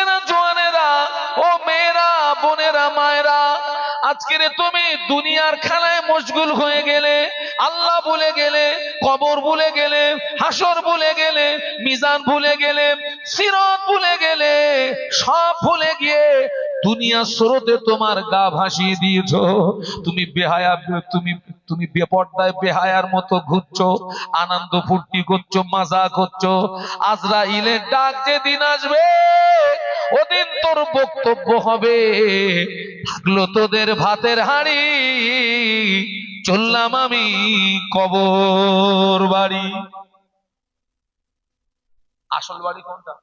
যুবকেরা, জওয়ানেরা, ও মেয়েরা, বোনেরা, মায়েরা, আজকে তুমি দুনিয়ার খেলায় মশগুল হয়ে গেলে, আল্লাহ ভুলে গেলে, কবর ভুলে গেলে, হাসর ভুলে গেলে, মিজান ভুলে গেলে, সিরাত ভুলে গেলে, সব ভুলে গিয়ে দুনিয়ার স্রোতে তোমার গা ভাসিয়ে দিয়েছো। তুমি বেহায়া, তুমি তুমি বেপর্দায় বেহায়ার মতো ঘুরছো, আনন্দ ফুর্তি করছো, মজা করছো। আজরাইলের ডাক যেদিন আসবে, ওদিন তোর বক্তব্য হবে, থাকলো তোদের ভাতের হাঁড়ি, চললাম আমি কবর বাড়ি। আসল বাড়ি কোনটা?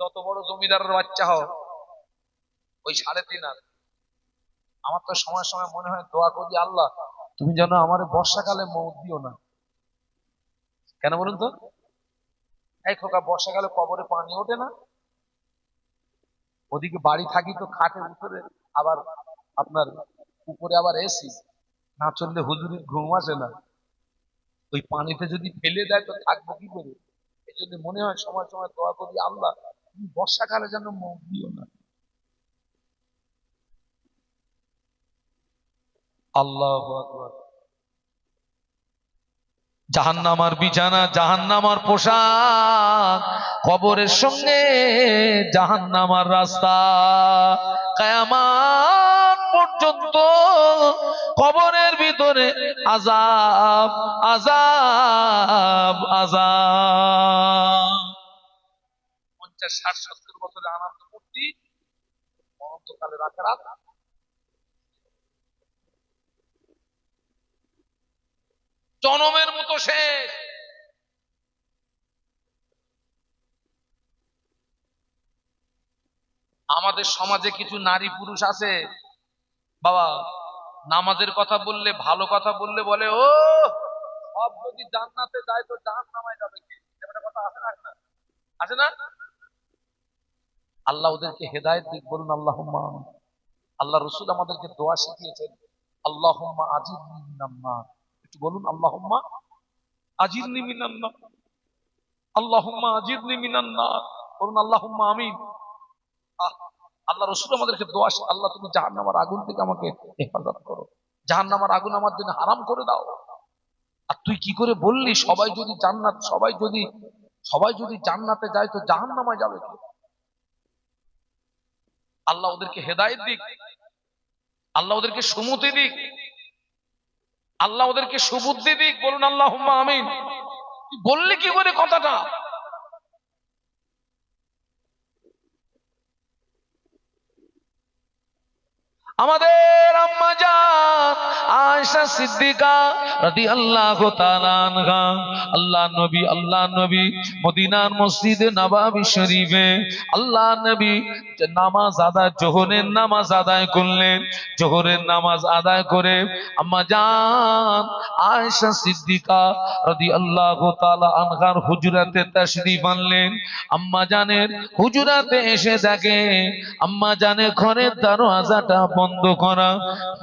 যত বড় জমিদারের বাচ্চা হও, ওই 3.5 আমার তো সময় সময় মনে হয় দোয়া করি, আল্লাহ তুমি যেন আমার বর্ষাকালে মৌত দিও না। কেন বলুন তো? এই খোকা, বর্ষাকালে কবরে পানি ওঠে না, ওদিকে বাড়ি থাকি তো খাটের উপরে, আবার আপনার উপরে আবার এসি, না চললে হুজুরের ঘুম আসে না। ওই পানিতে যদি ফেলে দেয় তো থাকবো কি করে? এই জন্য মনে হয় সময় সময় দোয়া করি, আল্লাহ তুমি বর্ষাকালে যেন মৌত দিও না। আল্লাহু আকবার। জাহান্নামার বিছানা, জাহান্নামার পোশাক, কবরের সঙ্গে জাহান্নামার রাস্তা। কিয়ামত পর্যন্ত কবরের ভিতরে আযাব, আযাব, আযাব। 50, 60, 70 বছরে আনন্দ ফুর্তি, অনন্তকালের আখিরাত জনমের মতো শেষ। আমাদের সমাজে কিছু নারী পুরুষ আছে বাবা, নামাজের কথা বললে, ভালো কথা বললে বলে, ও সব যদি জান্নাতে যায় তো জাহান্নামে যাবে কি? এটা কথা আছে না? আছে না? আল্লাহ ওদেরকে হেদায়েত দিক, বলুন আল্লাহুম্মা আমিন। আল্লাহ রাসূল আমাদেরকে দোয়া শিখিয়েছেন, আল্লাহুম্মা আজিরনি মিনান নার। একটু বলুন আল্লাহুম্মা আজিরনি মিনান নার, আল্লাহুম্মা আজিরনি মিনান নার, বলুন আল্লাহুম্মা আমিন। আল্লাহ রাসূল আমাদেরকে দোয়া, আল্লাহ তুমি জাহান্নামের আগুন থেকে আমাকে হেফাজত করো, জাহান্নামের আগুন আমার জন্য হারাম করে দাও। আর তুই কি করে বললি সবাই যদি জান্নাত, সবাই যদি জান্নাতে যায় তো জাহান্নামে যাবে কি? আল্লাহ ওদেরকে হেদায়েত দিক, আল্লাহ ওদেরকে সুমতি দিক, আল্লাহ ওদেরকে সুবুদ্ধি দিক, বলুন আল্লাহুম্মা আমিন। তুই বললি কি করে কথাটা? আমাদের আম্মা জান আয়েশা সিদ্দিকা রাদিয়াল্লাহু তাআলা আনহা, আল্লাহ নবী মদিনার মসজিদে নববী শরীফে আল্লাহ নবী নামাজ আদায়, জোহরের নামাজ আদায় করলেন। জোহরের নামাজ আদায় করে আম্মা জান আয়েশা সিদ্দিকা রাদিয়াল্লাহু তাআলা আনহার হুজরাতে তাশরীফ আনলেন। আম্মা জানের হুজরাতে এসে দেখে আম্মা জানের ঘরের দরওয়াজাটা বন্ধ করা।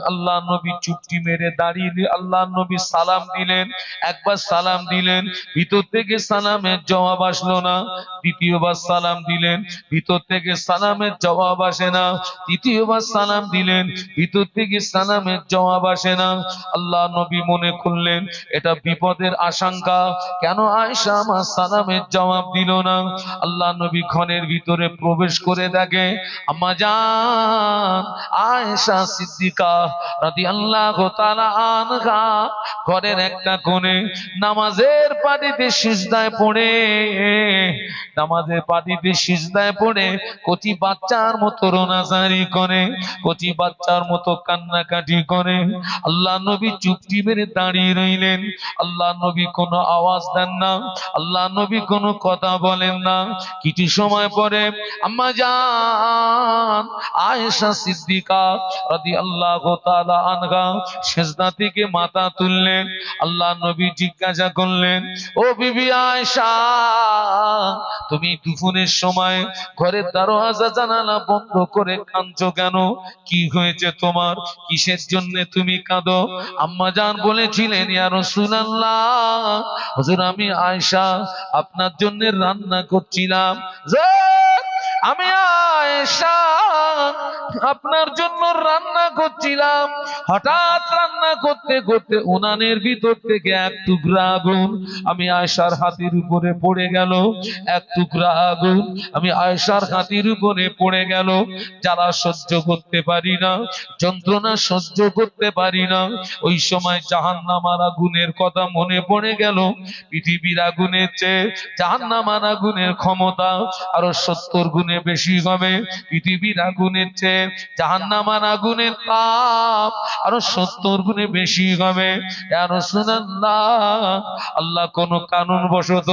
আল্লাহ নবী চুপটি মেরে দাঁড়িয়ে আল্লাহ নবী সালাম দিলেন। একবার সালাম দিলেন, ভিতর থেকে সালামের জবাব আসলো না। দ্বিতীয়বার সালাম দিলেন, ভিতর থেকে সালামের জবাব আসে না। তৃতীয়বার সালাম দিলেন, ভিতর থেকে সালামের জবাব আসে না। আল্লাহ নবী মনে করলেন এটা বিপদের আশঙ্কা, কেন আয়েশা আমার সালামের জবাব দিল না? আল্লাহ নবী ঘরের ভিতরে প্রবেশ করে দেখে আম্মা জান আয়েশা সিদ্দিকা রাদিয়াল্লাহু তাআলা আনহা ঘরের একটা কোণে নামাজের পাটিতে সিজদায় পড়ে, নামাজের পাটিতে সিজদায় পড়ে কচি বাচ্চার মতো রোনাজারি করে, কচি বাচ্চার মতো কান্নাকাটি করে। আল্লাহ নবী চুপটি মেরে দাঁড়িয়ে রইলেন। আল্লাহ নবী কোনো আওয়াজ দেন না, আল্লাহ নবী কোনো কথা বলেন না। কিছু সময় পরে আম্মা জান আয়েশা সিদ্দিকা রাদিয়াল্লাহু তাআলা আনহা সিজদা থেকে মাথা তুললেন। আল্লাহ নবী জিজ্ঞাসা করলেন, ও বিবি আয়েশা তুমি দুপুরের সময় ঘরের দরওয়াজা জানালা বন্ধ করে কাঁদছো কেন? কি হয়েছে তোমার? কিসের জন্য তুমি কাঁদো? আম্মা জান বলেছিলেন, ইয়া রাসূলুল্লাহ, হুজুর আমি আয়েশা আপনার জন্য রান্না করছিলাম। আমি আয়েশা আপনার জন্য রান্না করছিলাম, হঠাৎ রান্না করতে করতে উনানের ভিতর থেকে এক টুকরা আগুন আমি আয়েশার হাতের উপরে পড়ে গেল। এক টুকরা আগুন আমি আয়েশার হাতের উপরে পড়ে গেল। যারা সহ্য করতে পারি না, যন্ত্রণা সহ্য করতে পারি না, ওই সময় জাহান্নামের আগুনের কথা মনে পড়ে গেল। পৃথিবীর আগুনের চেয়ে জাহান্নামের আগুনের ক্ষমতা আরো 70 গুণে বেশি হবে। পৃথিবীর আগুনের চেয়ে জাহান্নামের আগুনের তাপ আরো 70 গুণে বেশি হবে। ইয়া রাসূলুল্লাহ, আল্লাহ কোন কানুন বশত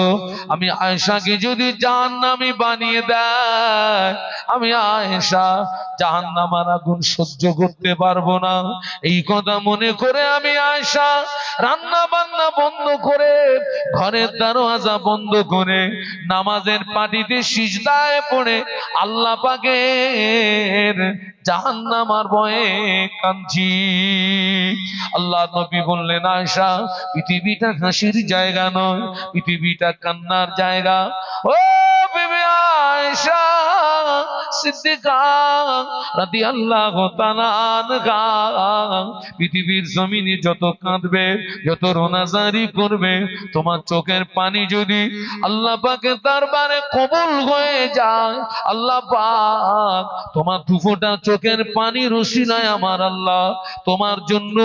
আমি আয়েশাকে যদি জাহান্নামী বানিয়ে দেয়, আমি আয়েশা জাহান্নামের আগুন সহ্য করতে পারবো না। এই কথা মনে করে আমি আয়েশা রান্না বান্না বন্ধ করে, ঘরের দরওয়াজা বন্ধ করে, নামাজের পাটিতে সিজদায় পড়ে আল্লাহ পাকের জাহান্নামের ভয়ে কাঁদছি। আল্লাহ নবী বললেন, আয়েশা পৃথিবীটা হাসির জায়গা নয়, পৃথিবীটা কান্নার জায়গা। ও বিবি আয়েশা সিদ্দিকা রাদিয়াল্লাহু তাআলা আনহা পৃথিবীর জমিনে যত কাঁদবে, যত রোনাজারি করবে, তোমার চোখের পানি যদি আল্লাহ পাকের দরবারে কবুল হয়ে যায়, আল্লাহ পাক তোমার দুফোঁটা চোখের পানির উসিলায় আমার আল্লাহ তোমার জন্য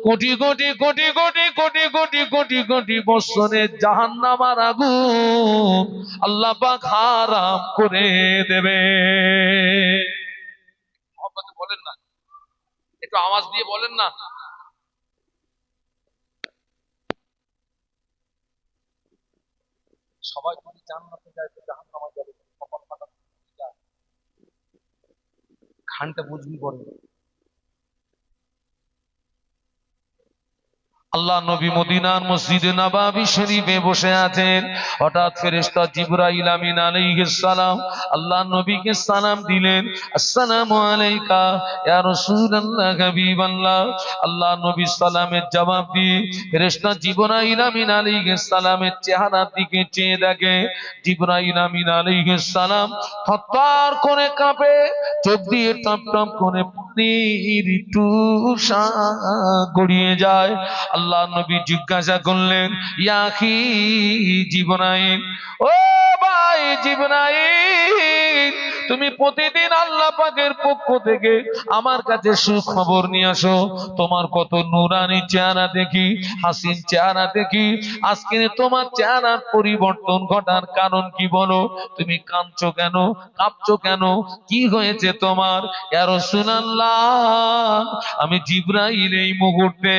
কোটি কোটি কোটি কোটি কোটি কোটি কোটি কোটি বছরের জাহান্নামের আগুন আল্লাহ পাক হারাম করে দেবে। বলেন না, একটু আওয়াজ দিয়ে বলেন না। সবাই যদি জান্নাতে যায় তো জাহান্নামে যাবে, খানটা বুঝবি পড়ে। আল্লাহ নবী মদিনার মসজিদে নববী শরীফে বসে আছেন। হঠাৎ ফেরেশতা জিবরাইল আমিন আলাইহিস সালাম আল্লাহ নবীকে সালাম দিলেন, আসসালামু আলাইকা ইয়া রাসূলুল্লাহ হাবিবাল্লাহ। আল্লাহ নবী সালামের জবাব দিয়ে ফেরেশতা জিবরাইল আমিন আলাইহিস সালামের চেহারার দিকে চেয়ে দেখে, জিবরাইল আমিন আলাইহিস সালাম থরথর করে কাঁপে, চোখ দিয়ে টপ টপ করে পানির টুসা গড়িয়ে যায়। আল্লাহ নবী জিজ্ঞাসা করলেন, ইয়া আখি জিবরাইল, ও ভাই জিবরাইল, তুমি প্রতিদিন আল্লাহ পাকের পক্ষ থেকে আমার কাছে সুখবর নিয়ে আসো। তোমার কত নূরানি চেহারা দেখি, হাসিন চেহারা দেখি, আজকে তোমার চেহারার পরিবর্তন ঘটার কারণ কি বলো? তুমি কাঁদছো কেন, কাঁপছো কেন, কি হয়েছে তোমার? ইয়া রাসূলুল্লাহ, আমি জিবরাইল এই মুহূর্তে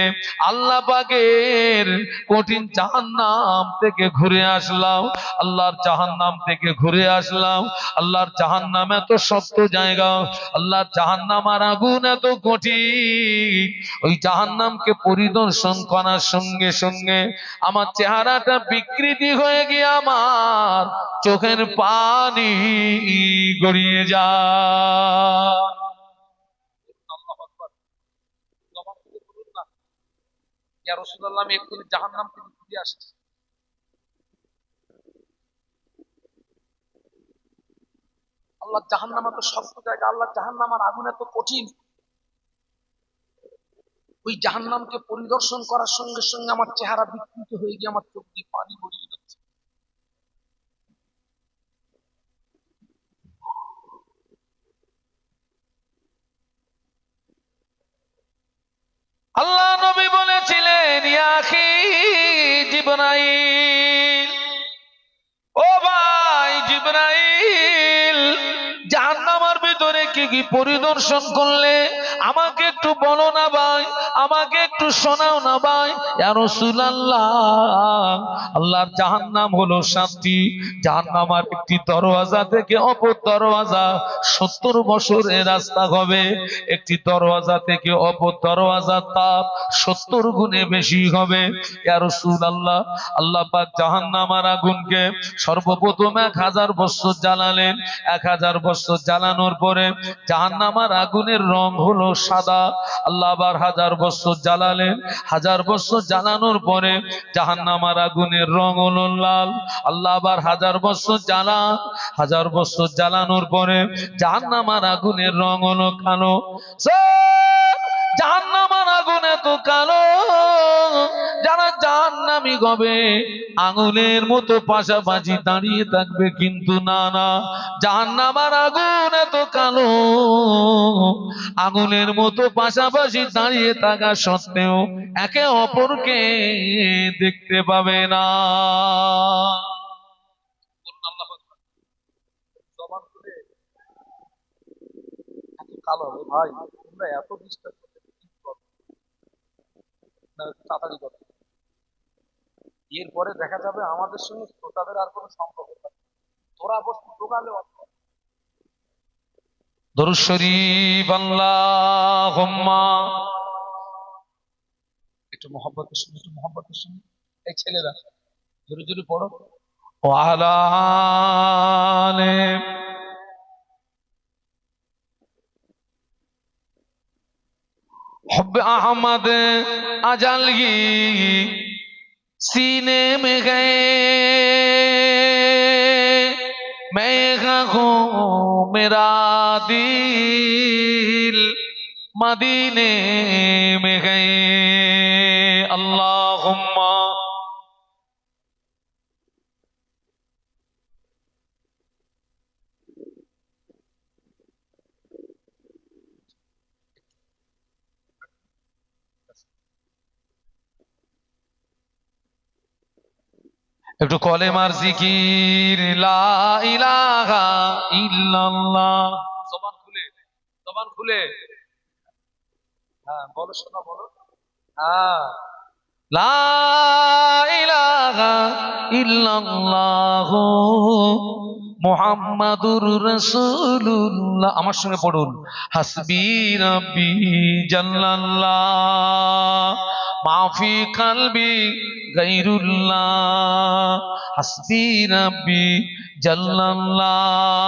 আল্লাহ পাকের কঠিন জাহান্নাম থেকে ঘুরে আসলাম, আল্লাহর জাহান্নাম থেকে ঘুরে আসলাম। আল্লাহর জাহান্নাম এত শক্ত জায়গা, আল্লাহর জাহান্নামের আগুন এত কঠিন, ওই জাহান্নামকে পরিদর্শন করার সঙ্গে সঙ্গে আমার চেহারাটা বিকৃতি হয়ে গিয়ে আমার চোখের পানি গড়িয়ে যায়। ইয়া রাসূলুল্লাহ, আমি এক্ষুনি জাহান্নাম থেকে ঘুরে আসছি। আল্লাহ জাহান্নাম এত শক্ত জায়গা, আল্লাহ জাহান্নামের আগুন এত কঠিন, ওই জাহান্নামকে পরিদর্শন করার সঙ্গে সঙ্গে আমার চেহারা বিকৃত হয়ে গিয়ে আমার চোখ দিয়ে পানি গড়িয়ে যাচ্ছে। আল্লাহ নবী বলেছিলেন, ইয়া আখি জিবরাইল, ও ভাই জিবরাইল, জাহান্নামের ভিতরে কি কি পরিদর্শন করলে আমাকে একটু বলো না ভাই, আমাকে একটু শোনাও না ভাই। ইয়া রাসূলুল্লাহ, আল্লাহর জাহান্নাম হলো 7টি। জাহান্নামের একটি দরওয়াজা থেকে অপর দরওয়াজা 70 বছরের রাস্তা হবে। একটি দরওয়াজা থেকে অপর দরওয়াজা তাপ 70 গুণে বেশি হবে। ইয়া রাসূলুল্লাহ, আল্লাহ পাক জাহান্নামের আগুনকে সর্বপ্রথম 1000 বছর জ্বালালেন। 1000 বছর জ্বালানোর পরে জাহান্নামের আগুনের রং হলো সাদা। আল্লাহ আবার 1000 বছর জ্বালালেন। 1000 বছর জ্বালানোর পরে জাহান্নামের আগুনের রং হলো লাল। আল্লাহ আবার 1000 বছর 1000 বছর জ্বালানোর পরে জাহান্নামের আগুনের রং হলো কালো। জাহান্নামের আগুন এত কালো, যারা জাহান্নামী হবে আঙুলের মতো পাশাপাশি দাঁড়িয়ে থাকবে, কিন্তু না না, জাহান্নামের আগুন এত কালো, আঙুলের মতো পাশাপাশি দাঁড়িয়ে থাকা সত্ত্বেও একে অপরকে দেখতে পাবে না। কালো ভাই, তোমরা এত ডিস্টার্ব তাড়াতাড়ি করো, এরপরে দেখা যাবে আমাদের সঙ্গে শ্রোতাদের আর কোনো সম্পর্ক নেই। তোরা বস্তু ঢোকালে দরুদ শরীফ আল্লাহুম্মা, একটু মহব্বতের সঙ্গে, একটু মহব্বতের সঙ্গে এই ছেলেরা জোরে জোরে পড়ো। ওয়া আলা আলি हुब्ब अहमद अजल ही सीने में गए, मैं हूँ मेरा दिल मदीने में गए। अल्लाहुम्मा একটু কলেমার জিকির, লা ইলাহা ইল্লাল্লাহ। জবান খুলে, জবান খুলে, হ্যাঁ বলো, শোনা বলো, হ্যাঁ, লা ইলাহা ইল্লাল্লাহ মুহাম্মাদুর রাসূলুল্লাহ। আমার সঙ্গে পড়ুন, হাসবি রাব্বি জাল্লাল্লাহ মাফি কলবি গায়রুল্লাহ, হাসবি রাব্বি জাল্লাল্লাহ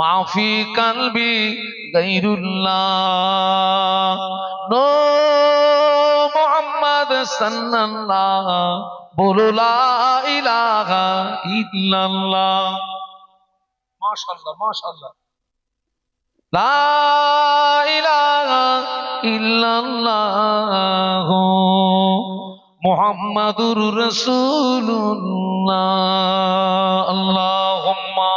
মাফি কলবি গায়রুল্লাহ, নো মুহাম্মদ সাল্লাল্লাহ বলো লা ইলাহা ইল্লাল্লাহ। মাশাআল্লাহ মাশাআল্লাহ, লা ইলাহা ইল্লাল্লাহ মুহাম্মাদুর রাসূলুল্লাহ। আল্লাহুম্মা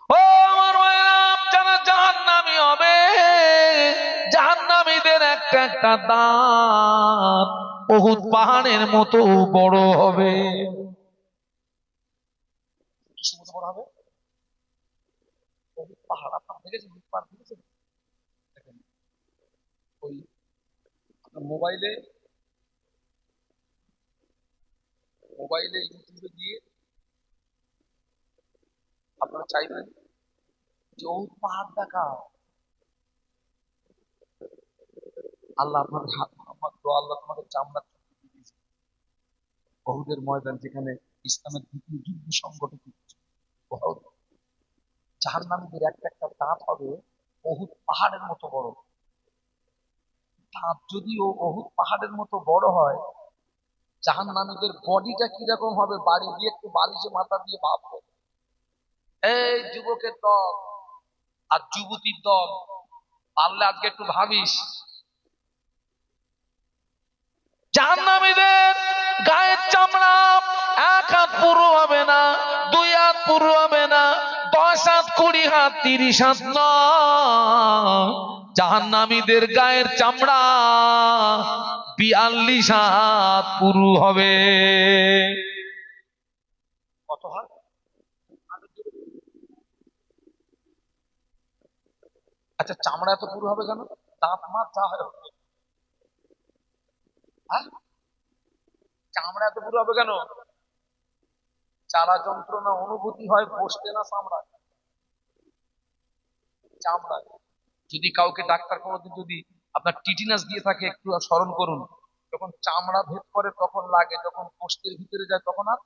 ও আমার ভাইরা, যারা জাহান্নামী হবে, জাহান্নামীদের একটা একটা দাঁত উহুদ পাহাড়ের মতো বড় হবে। কিসের মতো বড় হবে? উহুদ পাহাড়। আপনারা দেখেছেন উহুদ পাহাড়? দেখেছেন? দেখেন ওই আপনার মোবাইলে মোবাইলে ইউটিউবে গিয়ে আপনারা চাইবেন যে উহুদ পাহাড় দেখা। আল্লাহ আপনার আল্লাহ তোমাদের চামড়া উহুদের ময়দান, যেখানে ইসলামের দ্বিতীয় যুদ্ধ সংগঠিত হচ্ছে, জাহান্নামীদের একটা একটা দাঁত হবে উহুদ পাহাড়ের মতো বড়। দাঁত যদিও উহুদ পাহাড়ের মতো বড় হয়, জাহান্নামীদের বডিটা কিরকম হবে বাড়ি গিয়ে একটু বালিশে মাথা দিয়ে ভাববো। এই যুবকের দল আর যুবতীর দল, পারলে আজকে একটু ভাবিস, জাহান্নামীদের গায়ের চামড়া 1 হাত পুরো হবে না, 2 হাত পুরো হবে না, 10 হাত 20 হাত 30 হাত নয়। জাহান্নামীদের গায়ের চামড়া 42 হাত পুরু হবে। কত হাত? আচ্ছা, চামড়া এত পুরু হবে কেন? দাঁত মাছ যা হয় হবে। হ্যাঁ, চামড়া এত পুরু হবে কেন? চালা যন্ত্রণা অনুভূতি হয় বসতে না চামড়ায়, চামড়ায়। যদি কাউকে ডাক্তার কোনোদিন যদি আপনার টিটিনাস দিয়ে থাকে, একটু স্মরণ করুন, যখন চামড়া ভেদ করে তখন লাগে, যখন কোষ্ঠের ভিতরে যায় তখন আর।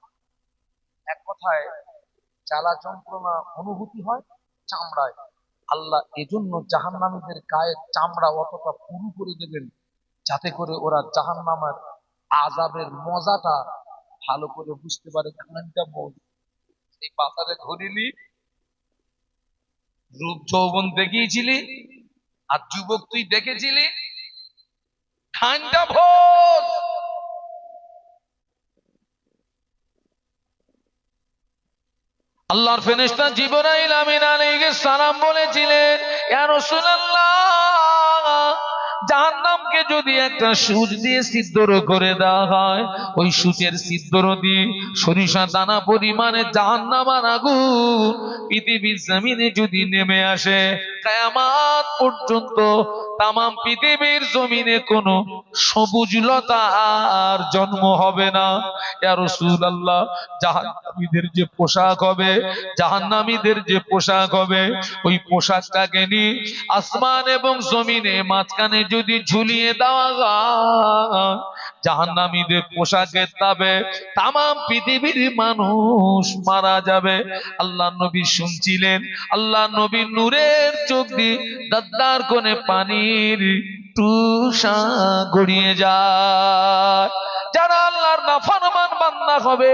এক কথায় জ্বালা যন্ত্রণা অনুভূতি হয় চামড়ায়। আল্লাহ এজন্য জাহান্নামীদের গায়ের চামড়া অতটা পুরু করে দেবেন, যাতে করে ওরা জাহান্নামের আযাবের মজাটা ভালো করে বুঝতে পারে। খানটা বল, এই বাজারে ঘুরিলি, রূপ যৌবন দেখিয়েছিলি, আর যুবক তুই দেখেছিলি, খানটা ভোজ। আল্লাহর ফেরেশতা জিবরাইল আমিন আলাইহিস সালাম বলেছিলেন, ইয়া রাসূলুল্লাহ, জাহান্নামকে যদি একটা সূচ দিয়ে ছিদ্র করে দেওয়া হয়, ওই সূচের ছিদ্র দিয়ে সরিষা দানা পরিমাণে জাহান্নামের আগুন পৃথিবীর জমিনে যদি নেমে আসে, কিয়ামত পর্যন্ত তামাম পৃথিবীর জমিনে কোনো সবুজ লতা আর জন্ম হবে না। ইয়া রাসূলুল্লাহ, জাহান্নামীদের যে পোশাক হবে, জাহান্নামীদের যে পোশাক হবে, ওই পোশাকটাকে নিয়ে আসমান এবং জমিনে মাঝখানে যদি ঝুলিয়ে দেওয়া হয়, জাহান্নামীদের পোশাকের তাবে তামাম পৃথিবীর মানুষ মারা যাবে। আল্লাহ নবী শুনছিলেন, আল্লাহ নবী নূরের চোখ দিয়ে দাদ্দার কোণে পানির তুষা গড়িয়ে যায়। যারা আল্লাহর নাফরমান বান্দা হবে,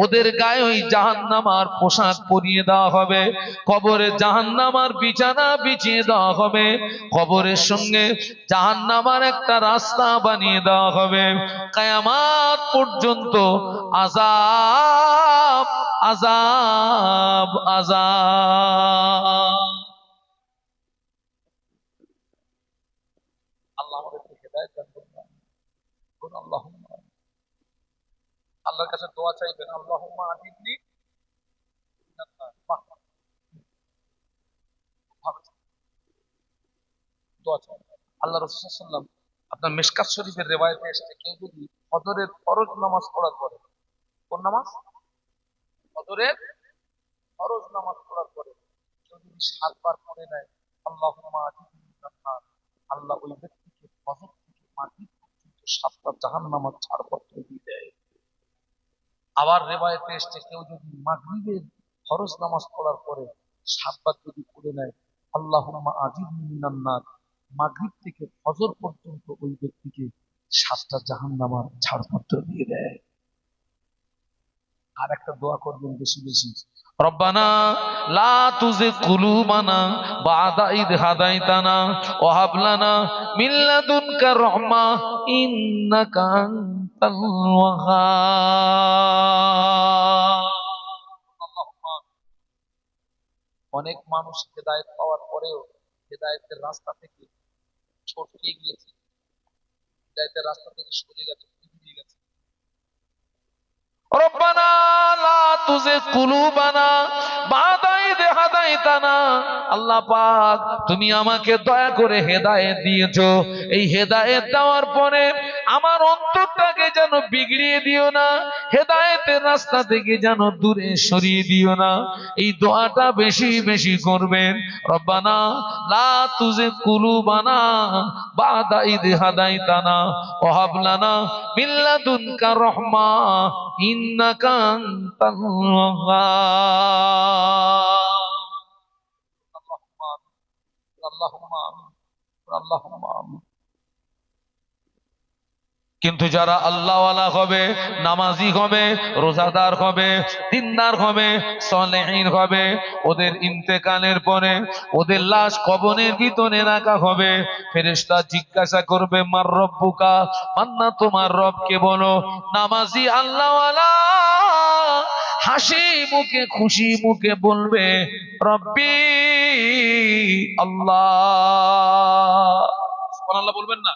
ওদের গায়ে ওই জাহান্নামার পোশাক পরিয়ে দেওয়া হবে, কবরে জাহান্নামার বিছানা বিছিয়ে দেওয়া হবে, কবরের সঙ্গে জাহান্নামার একটা রাস্তা বানিয়ে দেওয়া হবে। কিয়ামত পর্যন্ত আযাব আযাব আযাব। আল্লাহ আমাদেরকে হেদায়েত দান করুন। আল্লাহুম্মা, আল্লাহর কাছে দোয়া চাইবেন, আল্লাহুম্মা আদিবনি মিনান্নার। বাহ, ভালো দোয়া চাইবেন। আল্লাহ রাসূল সাল্লাল্লাহু আলাইহি ওয়াসাল্লাম, আপনার মিশকাত শরীফের রিওয়ায়াতে এসেছে, কেউ যদি ফজরের ফরজ নামাজ পড়ার পরে, কোন নামাজ? ফজরের ফরজ নামাজ পড়ার পরে কেউ যদি 7 বার পড়ে নেয়, আল্লাহুম্মা আদিবনি মিনান্নার, আল্লাহ ওই ব্যক্তিকে ফজর থেকে মাগরিব পর্যন্ত 7টা জাহান্নামের ছাড়পত্র দিয়ে দেয়। আবার রিওয়ায়াতে এসেছে, কেউ যদি মাগরিবের ফরজ নামাজ পড়ার পরে 7 বার যদি পড়ে নেয়, আল্লাহুম্মা আজিবনি মিনান্নার, মাগরিব থেকে ফজর পর্যন্ত ওই ব্যক্তিকে 7টা জাহান্নামের ছাড়পত্র দিয়ে দেয়। আর একটা দোয়া করবেন বেশি বেশি, রব্বানা লা তুযিগ কুলুবানা বা'দা ইদ হাদাইতানা ওয়া হাব লানা মিন লাদুনকা রাহমা ইন্নাকা আনতাল ওয়াহ্হাব। অনেক মানুষ হেদায়েত পাওয়ার পরেও হেদায়েতের রাস্তা থেকে ছটকে গিয়েছে, হেদায়েতের রাস্তা থেকে সরে গেছে, ফিরে গেছে। রব্বানা লা তুযিগ কুলুবানা বা'দা ইদ হাদাইতানা, আল্লাহ পাক তুমি আমাকে দয়া করে হেদায়েত দিয়েছো, এই হেদায়েত দেওয়ার পরে আমার অন্তরটাকে যেন বিগড়িয়ে দিও না, হেদায়েতের রাস্তা থেকে যেন দূরে সরিয়ে দিও না। এই দোয়াটা বেশি বেশি করবেন, রব্বানা লা তুযিগ কুলুবানা বা'দা ইদ হাদাইতানা ওয়া হাব লানা মিন লাদুনকা রাহমা ইন্নাকা আনতাল ওয়াহ্হাব। আল্লাহুম্মা আমিন, আল্লাহুম্মা আমিন, আল্লাহুম্মা আমিন। কিন্তু যারা আল্লাহওয়ালা হবে, নামাজি হবে, রোজাদার হবে, দিনদার হবে, সালেহীন হবে, ওদের ইন্তেকালের পরে ওদের লাশ কবরের ভিতরে রাখা হবে। ফেরেশতা জিজ্ঞাসা করবে, মার রব্বুকা, মান্না তোমার রবকে বলো। নামাজি আল্লাহওয়ালা হাসি মুখে খুশি মুখে বলবে, রব্বি আল্লাহ। সুবহানাল্লাহ বলবেন না?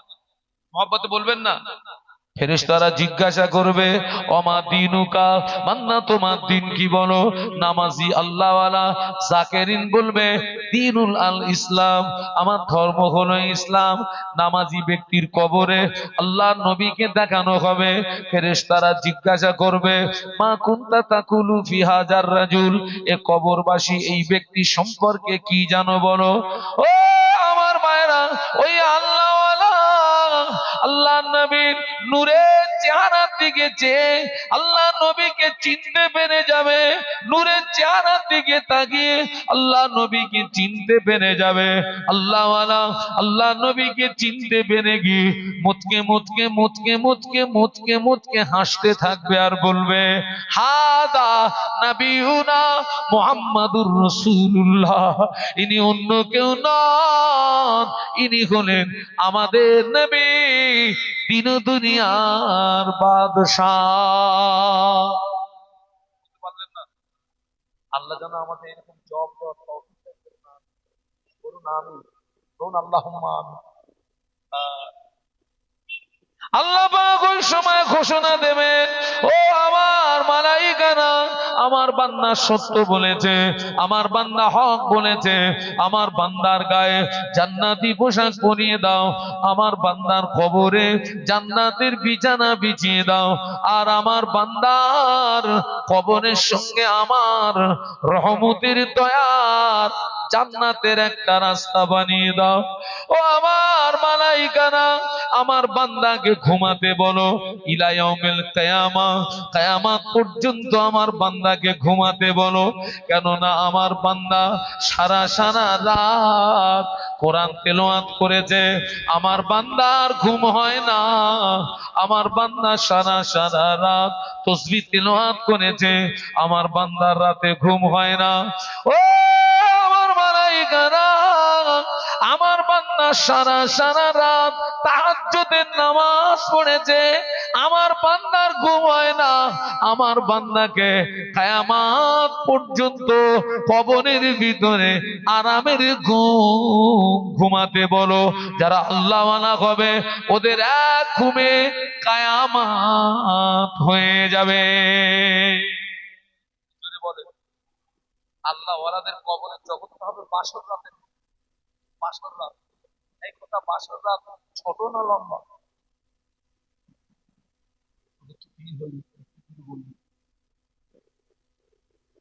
মহব্বতে বলবেন না? ফেরেশতারা জিজ্ঞাসা করবে, অমা দিনুকা, মান্না তোমার দিন কি বলো? নামাজি আল্লাহওয়ালা জাকেরিন বলবে দিনুল আল ইসলাম, আমার ধর্ম হলো ইসলাম। নামাজি ব্যক্তির কবরে আল্লাহর নবীকে দেখানো হবে। ফেরেশতারা জিজ্ঞাসা করবে, মা কুনতা তাকুলু ফি হাজার রাজুল, এ কবরবাসী এই ব্যক্তি সম্পর্কে কি জানো বলো? ও আমার মায়েরা, ওই আল্লাহওয়ালা আল্লাহ নবীর নূরের চেহারার দিকে চেয়ে আল্লাহ নবীকে চিনতে পেরে যাবে। নূরের চেহারার দিকে তাকিয়ে আল্লাহ নবীকে চিনতে পেরে যাবে। আল্লাহওয়ালা আল্লাহ নবীকে চিনতে পেরে গিয়ে মুচকে মুচকে মুচকে মুচকে মুচকে মুচকে হাসতে থাকবে আর বলবে, হাদা নবিয়ুনা মুহাম্মাদুর রাসূলুল্লাহ, ইনি অন্য কেউ নন, ইনি হলেন আমাদের নবী, দিন ও দুনিয়ার বাদশাহ। পারলেন না? আল্লাহ যেন আমাদের এরকম জব দেওয়ার তৌফিক দান করুন, আমিন বলুন আল্লাহুম্মা আমিন। আল্লাহ পাক ওই সময় ঘোষণা দেবে, ও আমার মালাইকারা, আমার বান্দা সত্য বলেছে, আমার বান্দা হক বলেছে, আমার বান্দার গায়ে জান্নাতি পোশাক পরিয়ে দাও, আমার বান্দার কবরে জান্নাতের বিছানা বিছিয়ে দাও, আর আমার বান্দার কবরের সঙ্গে আমার রহমতের দয়ার জান্নাতের একটা রাস্তা বানিয়ে দাও। ও আমার মালাইকারা, আমার বান্দাকে ঘুমাতে বলো, ইলা ইয়াউমিল কিয়ামা, কিয়ামত পর্যন্ত আমার বান্দাকে ঘুমাতে বলো। কেননা আমার বান্দা সারা সারা রাত কোরআন তেলাওয়াত করেছে, আমার বান্দার ঘুম হয় না। আমার বান্দা সারা সারা রাত তাসবিহ তেলাওয়াত করেছে, আমার বান্দার রাতে ঘুম হয় না। ও আমার মালাইকারা, আমার বান্দা সারা সারা রাত তাহাজ্জুদের নামাজ পড়েছে, আমার বান্দার ঘুম হয় না। আমার বান্দাকে কিয়ামত পর্যন্ত কবরের ভিতরে আরামের ঘুম ঘুমাতে বলো। যারা আল্লাহওয়ালা হবে ওদের এক ঘুমে কিয়ামত হয়ে যাবে। যদি বলে আল্লাহওয়ালাদের কবরের জগৎটা হবে বাসর রাতে, বাসর রাত। এই কথা বাসর রাত ছোট না লম্বা?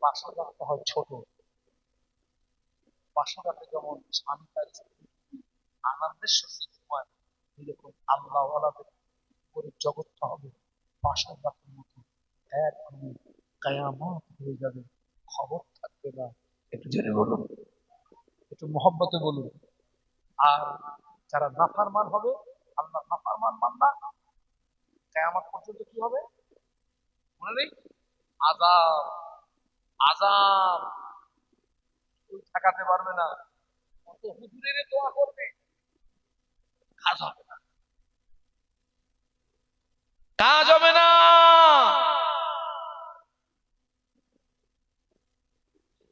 বাসর রাতটা হয় ছোট। বাসর রাতে যেমন স্বামী তার স্ত্রী আনন্দের সঙ্গে ঘুমায়, এরকম আল্লাহওয়ালাদের কবরের জগৎটা হবে বাসর রাতের মতো, এক ঘুমে কিয়ামত হয়ে যাবে, খবর থাকবে না। একটু জেনে বলুন, একটু মহব্বতে বলুন। আর যারা নাফরমান হবে, আল্লাহ নাফরমান বান্দা, কিয়ামত পর্যন্ত কি হবে মনে নেই? আযাব, আযাব কেউ ঠেকাতে পারবে না। কত হুজুরের দোয়া করবে, কাজ হবে না, কাজ হবে না।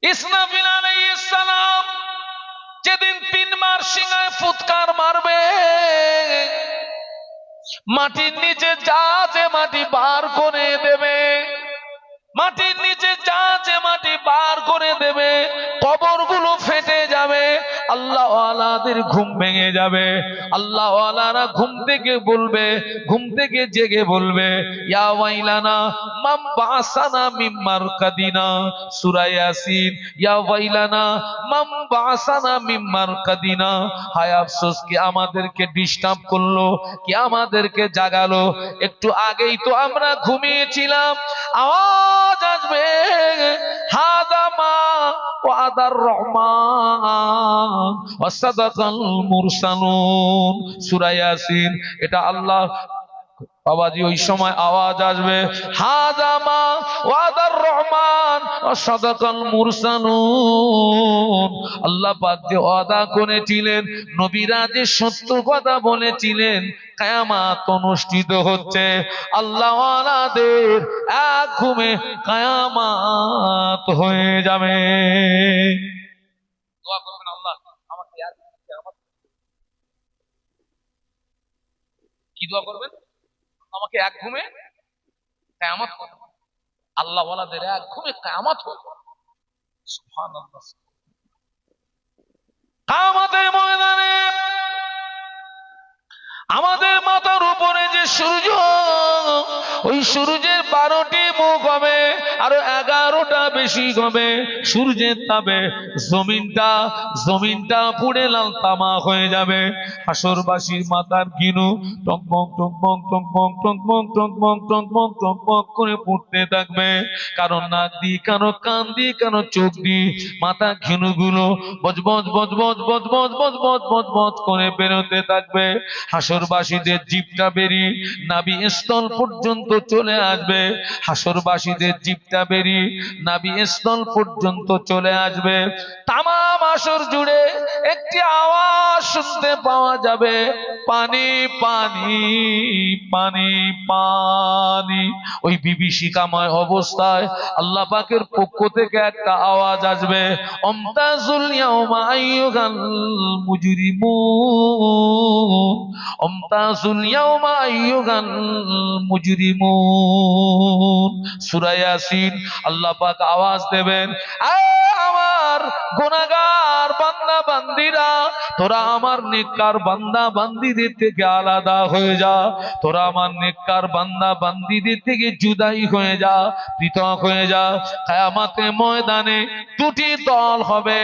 ইসরাফিল আলাইহিস সালাম যেদিন 3 বার সিংহায় ফুৎকার মারবে, মাটির নিচে যা আছে মাটি বার করে দেবে, মাটির নিচে যা আছে মাটি বার করে দেবে, কবরগুলো ফেটে যাবে, আল্লাহওয়ালাদের ঘুম ভেঙে যাবে। আল্লাহওয়ালারা ঘুম থেকে বলবে, ঘুম থেকে জেগে বলবে, ইয়া ওয়াইলানা মাম বাসানা মিন মারকাদিনা, সূরা ইয়াসিন, ইয়া ওয়াইলানা মাম বাসানা মিন মারকাদিনা, হায় আফসোস কে আমাদেরকে ডিস্টার্ব করলো, কে আমাদেরকে জাগালো, একটু আগেই তো আমরা ঘুমিয়েছিলাম। আওয়াজ আসবে, হাদা মা ওয়াদার রহমান ওয়া সাদাকাল মুরসালুন, সূরা ইয়াসিন। এটা আল্লাহ বাবাজি, ওই সময় আওয়াজ আসবে, হাদা মা ওয়াদার রহমান ওয়া সাদাকাল মুরসালুন। আল্লাহ পাক যে ওয়াদা করেছিলেন, নবীরা যে সত্য কথা বলেছিলেন, কিয়ামত অনুষ্ঠিত হচ্ছে। আল্লাহওয়ালাদের এক ঘুমে কিয়ামত হয়ে যাবে। দোয়া করবেন, আল্লাহ আমাকে এক ঘুমে কিয়ামত। দোয়া করবেন? আমাকে এক ঘুমে কিয়ামত করবে, আল্লাহ ওয়ালাদের এক ঘুমে কিয়ামত হবে। সুবহানাল্লাহ। কিয়ামতের ময়দানে আমাদের মাথার উপরে যে সূর্য, ওই সূর্যের 12টি মুখ হবে, আরো 11টা বেশি হবে সূর্যের তাপে। জমিনটা পুড়ে লাল তামা হয়ে যাবে। হাসরবাসীর মাথার গিনু টকবক টকবক টকবক টকবক টকবক টকবক টকবক করে পড়তে থাকবে। কারণ নাক দিয়ে, কারো কান দিয়ে, কারো চোখ দিয়ে মাথা ঘিনুগুলো বজবজ বজবজ বজবজ বজবজ বজবজ করে বেরোতে থাকবে। হাসরবাসীদের জিভটা বেরিয়ে নাভি স্থল পর্যন্ত চলে আসবে। হাসরবাসীদের জিভটা বেরিয়ে নাভি স্থল পর্যন্ত চলে আসবে। তামাম হাসর জুড়ে একটি আওয়াজ শুনতে পাওয়া যাবে, পানি পানি পানি পানি। ওই বিভীষিকাময় অবস্থায় আল্লাহ পাকের পক্ষ থেকে একটা আওয়াজ আসবে, অমতাজুল ইয়াউমা আইয়ুহাল মুজরিমুন, অমতাজুল ইয়াউমা আইয়ুহাল মুজরিমুন। সূরা ইয়াসিন আল্লাহ পাক আওয়াজ দেবেন, আমার গুনাহগার বান্দা বান্দিরা, তোরা আমার নেককার বান্দা বান্দিদের থেকে আলাদা হয়ে যা, তোরা আমার নেককার বান্দা বান্দিদের থেকে জুদাই হয়ে যা, পৃথক হয়ে যা। কিয়ামতের ময়দানে দুটি দল হবে,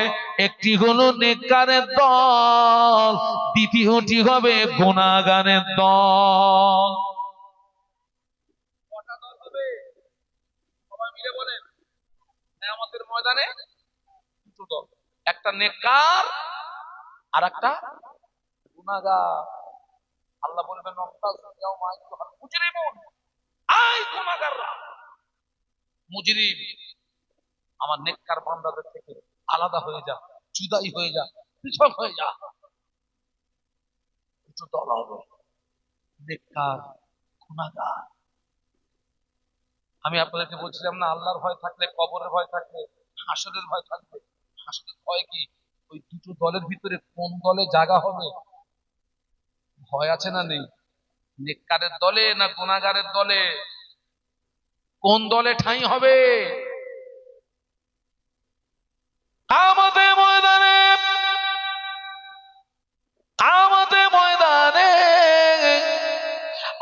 একটি হলো নেককারের দল, দ্বিতীয়টি হবে গুনাহগারের দল। কটা দল হবে সবাই মিলে বলেন? কিয়ামতের ময়দানে দুটো দল, একটা নেককার আর একটা গুনাহগার। আল্লাহ বলবেন, আই গুনাহগাররা, মুজরিম, আমার নেককার বান্দাদের থেকে আলাদা হয়ে যা, জুদাই হয়ে যা, পৃথক হয়ে যা। দুটো দল হবে, নেককার, গুনাহগার। আমি আপনাদেরকে বলছিলাম না, আল্লাহর ভয় থাকলে, কবরের ভয় থাকলে, হাসরের ভয় থাকবে। হাসরের ভয় কি? ওই দুটো দলের ভিতরে কোন দলে জায়গা হবে ভয় আছে না নেই? নেককারের দলে না গুনাহগারের দলে? কোন দলে ঠাঁই হবে? কিয়ামতের ময়দানে, কিয়ামতের ময়দানে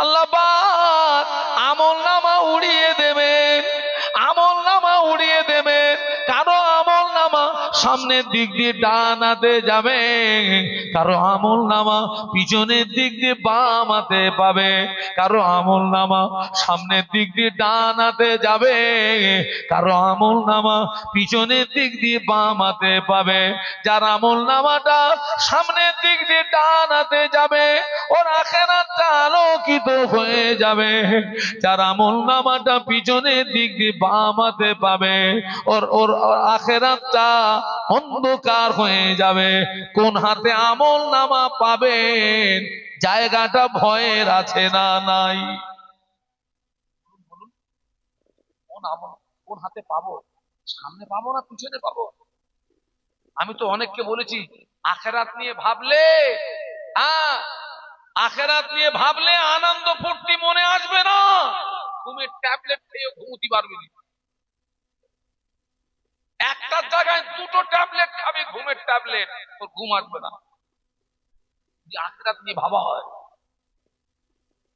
আল্লাহ পাক আমলনামা উড়িয়ে দেবেন, আমলনামা উড়িয়ে দেবেন। কারো আমলনামা সামনের দিক দিয়ে ডান হাতে যাবে, কারো আমলনামা পিছনের দিক দিয়ে বাম হাতে পাবে। কারো আমলনামা সামনের দিক দিয়ে ডান হাতে যাবে, কারো আমলনামা পিছনের দিক দিয়ে বাম হাতে পাবে। যার আমলনামাটা সামনের দিক দিয়ে ডান হাতে যাবে, ওর আখিরাতটা আলোকিত হয়ে যাবে। যার আমলনামাটা পিছনের দিক দিয়ে বাম হাতে পাবে, ওর ওর আখিরাতটা অন্ধকার হয়ে যাবে। কোন হাতে আমলনামা পাবেন, জায়গাটা ভয়ের আছে না নাই? বলুন, কোন আমল কোন হাতে পাবো? সামনে পাবো না পিছনে পাবো? আমি তো অনেককে বলেছি, আখিরাত নিয়ে ভাবলে, আখিরাত নিয়ে ভাবলে আনন্দ ফুর্তি মনে আসবে না, ঘুমের ট্যাবলেট খেয়ে ঘুমোতে পারবি না। একটা জায়গায় দুটো ট্যাবলেট খাবি, ঘুমের ট্যাবলেট, তোর ঘুম আসবে না। আখিরাত নিয়ে ভাবা হয়,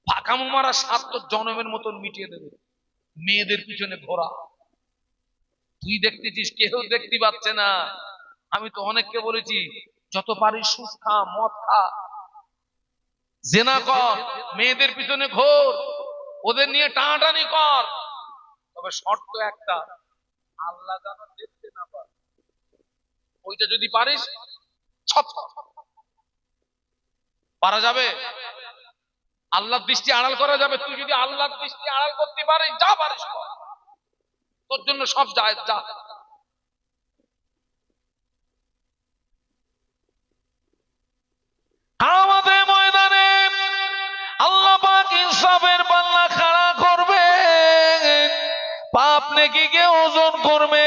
ফাঁকামো মারা সাত তো জনমের মতন মিটিয়ে দেবে। মেয়েদের পিছনে ঘোরা, তুই দেখতেছিস, কেউ দেখতে পাচ্ছে না। আমি তো অনেককে বলেছি, যত পারিস সুদ খা, মদ খা, জেনা কর, মেয়েদের পিছনে ঘোর, ওদের নিয়ে টানাটানি কর, তবে শর্ত একটা, আল্লাহ যেন দেখতে না পায়। ওইটা যদি পারিস, পারা যাবে? আল্লাহর দৃষ্টি আড়াল করা যাবে? তুই যদি আল্লাহর দৃষ্টি আড়াল করতে পারিস, যা পারিস কর, তোর জন্য সব জায়েজ, যা। আমাদের ময়দানে আল্লাহ পাক ইনসাফের পাল্লা খাড়া করবে, পাপ নেকিকে ওজন করবে।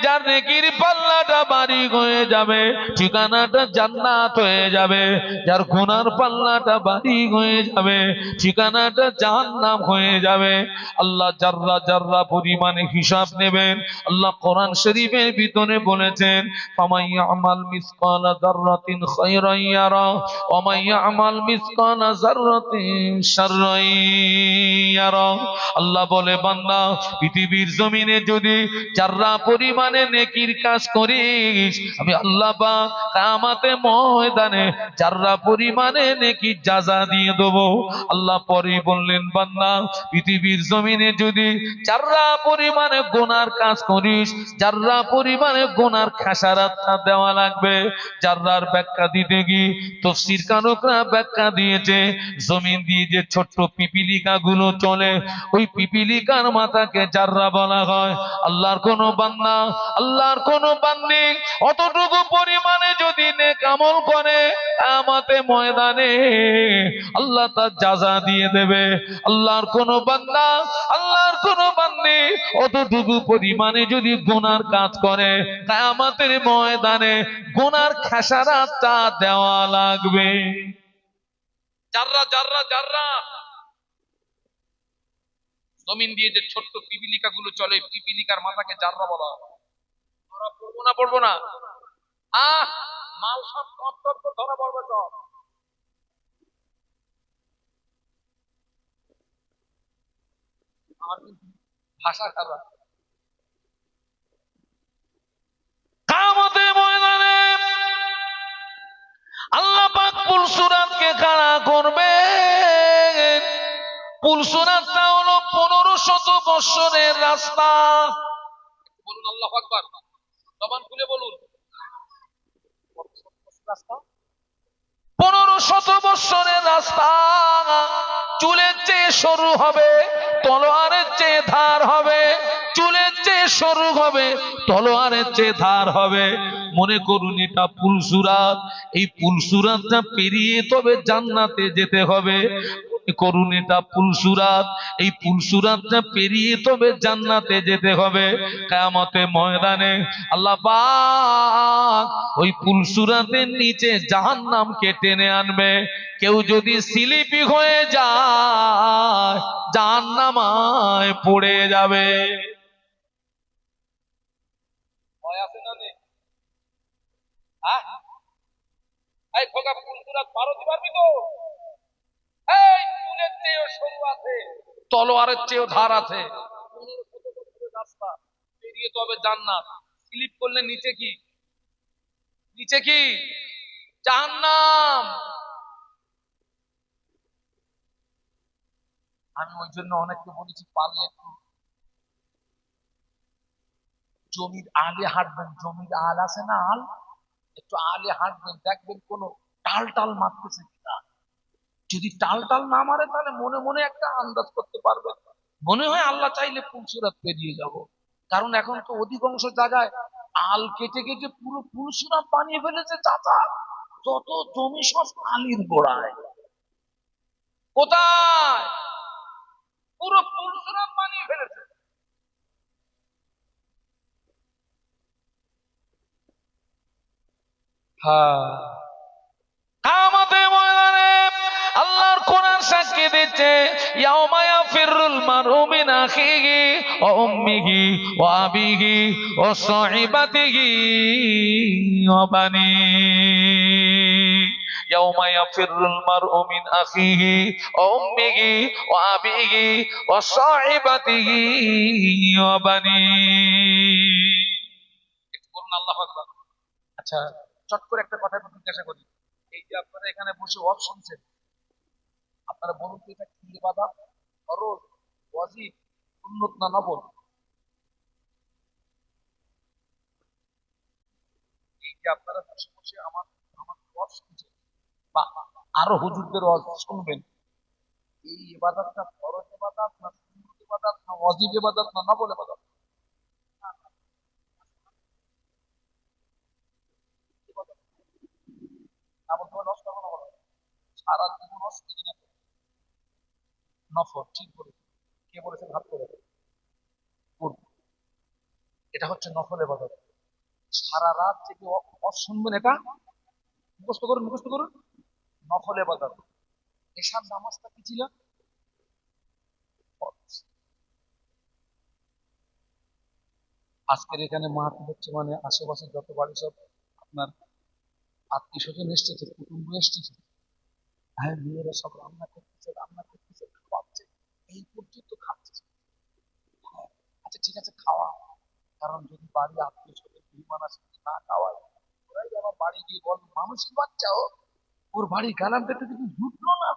যার নেকির পাল্লা পাল্লাটা বাড়ি হয়ে যাবে, ঠিকানাটা জান্নাত হয়ে যাবে। যার গুনার পাল্লাটা বাড়ি হয়ে যাবে, ঠিকানাটা জাহান্নাম হয়ে যাবে। আল্লাহ জাররা জাররা পরিমাণে হিসাব নেবেন। আল্লাহ কোরআন শরীফের ভিতরে বলেছেন, ফামাইয়া আমাল মিসকালা যাররাতিন খায়রান ইয়ারা ওয়া মাইয়া আমাল মিসকালা যাররাতিন শাররান ইয়ারা। আল্লাহ বলে, বান্দা পৃথিবীর জমিনে যদি যাররা পরিমাণে নেকির কাজ করিস, আমি আল্লাহ পাক কিয়ামতে ময়দানে যাররা পরিমাণে নেকি জাযা দিয়ে দেব। আল্লাহ পরে বললেন, বান্দা পৃথিবীর জমিনে যদি যাররা পরিমাণে গুনার কাজ করিস, যাররা পরিমাণে গুনার খেসারাতটা দেওয়া লাগবে। যাররার ব্যাখ্যা দিতে গিয়ে তাফসীর কারকরা ব্যাখ্যা দিয়েছে, জমিন দিয়ে যে ছোট্ট পিপিলিকা গুলো চলে, ওই পিপিলিকার মাথাকে যাররা বলা হয়। আল্লাহর কোন বান্দা, আল্লাহর কোন বান্দি অতটুকু পরিমাণে যদি নেক আমল করে, কিয়ামতে ময়দানে আল্লাহ তার জাযা দিয়ে দেবে। আল্লাহর কোন বান্দা, আল্লাহর কোন বান্দি অতটুকু পরিমাণে যদি গুনার কাজ করে, কিয়ামতের ময়দানে গুনার খেসারাতটা দেওয়া লাগবে। যাররা যাররা যাররা জমিন দিয়ে যে ছোট্ট পিপিলিকা গুলো চলে, পিপিলিকার মাথাকে যাররা বলা হয়। ধরা পড়বো না, পড়বো না? মাল সব ধরা পড়বে সব। আমার কিন্তু ভাষা খারাপ। কিয়ামতের ময়দানে আল্লাহ পাক পুলসুরাতকে খাড়া করবে। পুলসুরাতটা হলো 1500 বছরের রাস্তা। বলুন আল্লাহু আকবার, জবান খুলে বলুন। 1500 বছরের রাস্তা। চুলের চেয়ে সরু হবে, তলোয়ারের চেয়ে ধার হবে। চুলের চেয়ে সরু হবে, তলোয়ারের চেয়ে ধার হবে। মনে করুন এটা পুলসুরাত। এই পুলসুরাতটা পেরিয়ে তবে জান্নাতে যেতে হবে। করুন এটা পুলসুরাত। এই পুলসুরাতটা পেরিয়ে তবে জান্নাতে যেতে হবে। কিয়ামতে ময়দানে আল্লাহ পাক ওই পুলসুরাতের নিচে জাহান্নামকে টেনে আনবে। কেউ যদি স্লিপি হয়ে যায়, জাহান্নামায় পড়ে যাবে। ভয় আছে না নেই? এই খোকা, পুলসুরাত পার হতে পারবি তো? এই চুলের চেয়েও সরু আছে, তলোয়ারের চেয়েও ধার আছে। 1500 বছরের রাস্তা পেরিয়ে তবে জান্নাত। স্লিপ করলে নিচে কি? নিচে কি? জাহান্নাম। আমি ওই জন্য অনেককে বলেছি, পারলে একটু জমির আলে হাঁটবেন। জমির আল আছে না, আল, একটু আলে হাঁটবেন, দেখবেন কোন টাল টাল মারতেছে কিনা। যদি টাল টাল না মারে, তাহলে মনে মনে একটা আন্দাজ করতে পারবেন, মনে হয় আল্লাহ চাইলে পুলসুরাত পেরিয়ে যাব। কারণ এখন তো অধিকাংশ জায়গায় আল কেটে কেটে পুরো পুলসুরাত বানিয়ে ফেলেছে। চাচা, যত জমি সব আলির গোড়ায়। কোথায়? পুরো পুলসুরাত বানিয়ে ফেলেছে। হ্যাঁ, কিয়ামতের ময়দানে আল্লাহর কোরআন সাক্ষী দিচ্ছে, ইয়াউমা ইয়াফিরুল মারউ মিন আখিহি ওয়া উম্মিহি ওয়া আবিহি ওয়া সাহিবাতিহি ওয়া বানিহি। ইয়াউমা ইয়াফিরুল মারউ মিন আখিহি ওয়া উম্মিহি ওয়া আবিহি ওয়া সাহিবাতিহি ওয়া বানিহি। বলুন আল্লাহু আকবার। আচ্ছা, চট করে একটা কথা জিজ্ঞাসা করি। এই যে আপনারা এখানে বসে ওয়াজ শুনছেন, আপনারা বলুন তো, এটা কি ইবাদত? ফরজ, ওয়াজিব, সুন্নত না নফল? এই যে আপনারা বসে বসে আমার আমার ওয়াজ শুনছেন, বা আরো হুজুরদের ওয়াজ শুনবেন, এই ইবাদতটা ফরজ ইবাদত না সুন্নত ইবাদত না ওয়াজিব ইবাদত না নফল ইবাদত? এমন ভাবে নষ্ট করা হবে, সারা জীবন নষ্ট কিনা নফল। ঠিক বলেছে। কে বলেছে ভাব করে? এটা হচ্ছে নফল ইবাদত। সারা রাত জেগে শুনবেন, এটা মুখস্থ করুন, মুখস্থ করুন। নফল ইবাদত। এশার নামাজটা কি ছিল? ফরজ। আজকের এখানে মাহফিল হচ্ছে মানে আশেপাশে যত বাড়ি সব আপনার আত্মীয় স্বজন এসেছে, কুটুম্ব এসেছে, হ্যাঁ, মেয়েরা সব রান্না করতেছে, রান্না করতেছে, খাওয়াচ্ছে, এই পর্যন্ত খাচ্ছে। হ্যাঁ, আচ্ছা ঠিক আছে, খাওয়া। কারণ যদি বাড়ি আত্মীয় স্বজন মেহমান আসে, যদি না খাওয়ায়, ওরাই আবার বাড়ি গিয়ে বল, মানুষের বাচ্চাও ওর বাড়ি গালাম পেতে কিছু জুটলো না।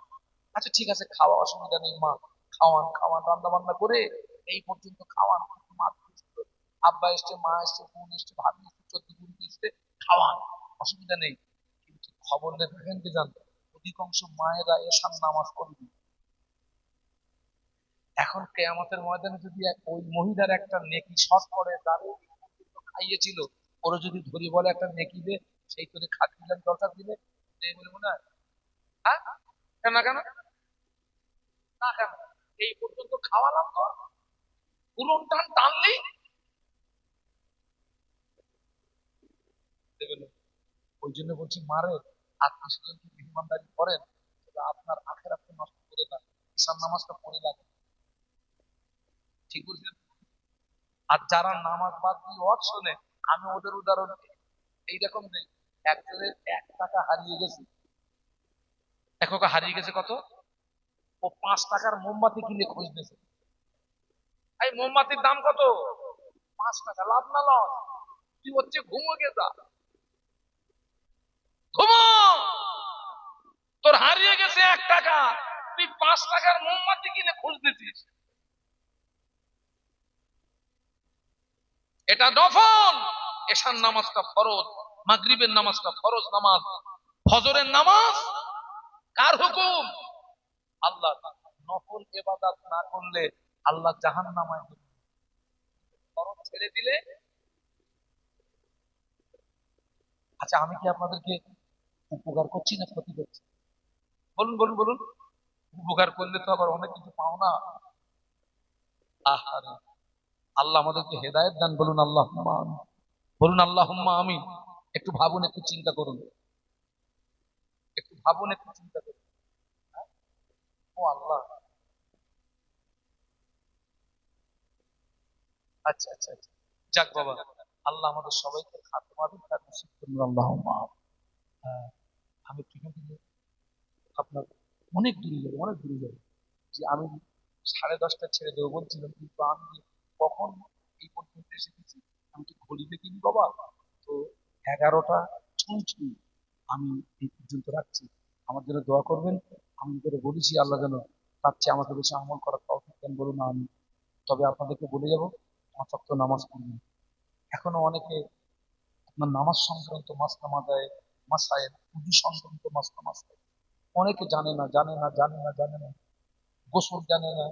আচ্ছা ঠিক আছে, খাওয়া, অসুবিধা নেই মা, খাওয়ান খাওয়ান, রান্না বান্না করে এই পর্যন্ত খাওয়ান। মা এসছে, আব্বা এসছে, মা এসছে, বোন এসছে, ভাবি এসছে, চোদ্দ বোন এসছে, খাওয়ান, অসুবিধা নেই। কিন্তু খবর দেখেন কি জানতো, অধিকাংশ মায়েরা এসার নামাজ পড়বে। এখন কেয়ামতের ময়দানে যদি ওই মহিলার একটা নেকি শর্ট করে যার খাইয়েছিল, ওরা যদি ধরি বলে একটা নেকি দে, সেই করে খাট দিলেন, দরকার দিলে, এই বলে মনে হয়, হ্যাঁ, কেন কেন না কেন, এই পর্যন্ত খাওয়ালাম তো, উলন টান টানলেই দেবে না। ওই জন্য বলছি, মারে আত্মীয় স্বজনকে মেহমানদারি করেন, সেটা আপনার আখেরাতকে নষ্ট করে না, ঈশান নামাজটা পড়ে লাগে। ঠিক বলছেন? আর যারা নামাজ বাদ দিয়ে ওয়াজ শোনে, আমি ওদের উদাহরণ এইরকম নেই। একজনের 1 টাকা হারিয়ে গেছে, 1 টাকা হারিয়ে গেছে, কত? ও 5 টাকার মোমবাতি কিনে খুঁজতেছে। এই মোমবাতির দাম কত? 5 টাকা। লাভ না লস? তুই হচ্ছে ঘুমো গেছা, ঘুমো। তোর হারিয়ে গেছে 1 টাকা, তুই 5 টাকার মোমবাতি কিনে খুঁজতেছিস। এটা নফল। এশার নামাজটা ফরজ, মাগরিবের নামাজটা ফরজ নামাজ, ফজরের নামাজ কার হুকুম? আল্লাহ। নফল ইবাদত না করলে আল্লাহ জাহান্নামায় দিবেন, ফরজ ছেড়ে দিলে। আচ্ছা, আমি কি আপনাদেরকে উপকার করছি না ক্ষতি করছি? বলুন বলুন বলুন। উপকার করলে তো আবার অনেক কিছু পাও না। আহারে, আল্লাহ আমাদেরকে হেদায়েত দান, বলুন আল্লাহুম্মা আমিন। বলুন আল্লাহুম্মা আমিন। একটু ভাবুন, একটু চিন্তা করুন, একটু ভাবুন, একটু চিন্তা করুন। হ্যাঁ? ও আল্লাহ। আচ্ছা আচ্ছা আচ্ছা, যাক বাবা, আল্লাহ আমাদের সবাইকে খাতমা দিন, তার নসিব করুন, আল্লাহুম্মা আমিন। হ্যাঁ, আমি একটু এখান থেকে আপনার অনেক দূরে যাবো, অনেক দূরে যাবো। যে আমি 10:30 ছেড়ে দেবো বলছিলাম, কিন্তু আমি কখন এই পর্যন্ত এসে গেছি, আমি তো ঘড়ি দেখিনি বাবা। তো 11টা 6 আমি এই পর্যন্ত রাখছি। আমার জন্য দোয়া করবেন। আমি করে বলেছি, আল্লাহ যেন তার চেয়ে আমাকে বেশি আমল করার তৌফিক দেন, বলুন আমি। তবে আপনাদেরকে বলে যাবো, 5 ওয়াক্ত নামাজ পড়বেন। এখনো অনেকে আপনার নামাজ সংক্রান্ত মাসলা মাদায়, মাসায়েল, উযু সংক্রান্ত মাসলা মাসায়েল অনেকে জানে না, জানে না, জানে না, জানে না। গোসল জানে না,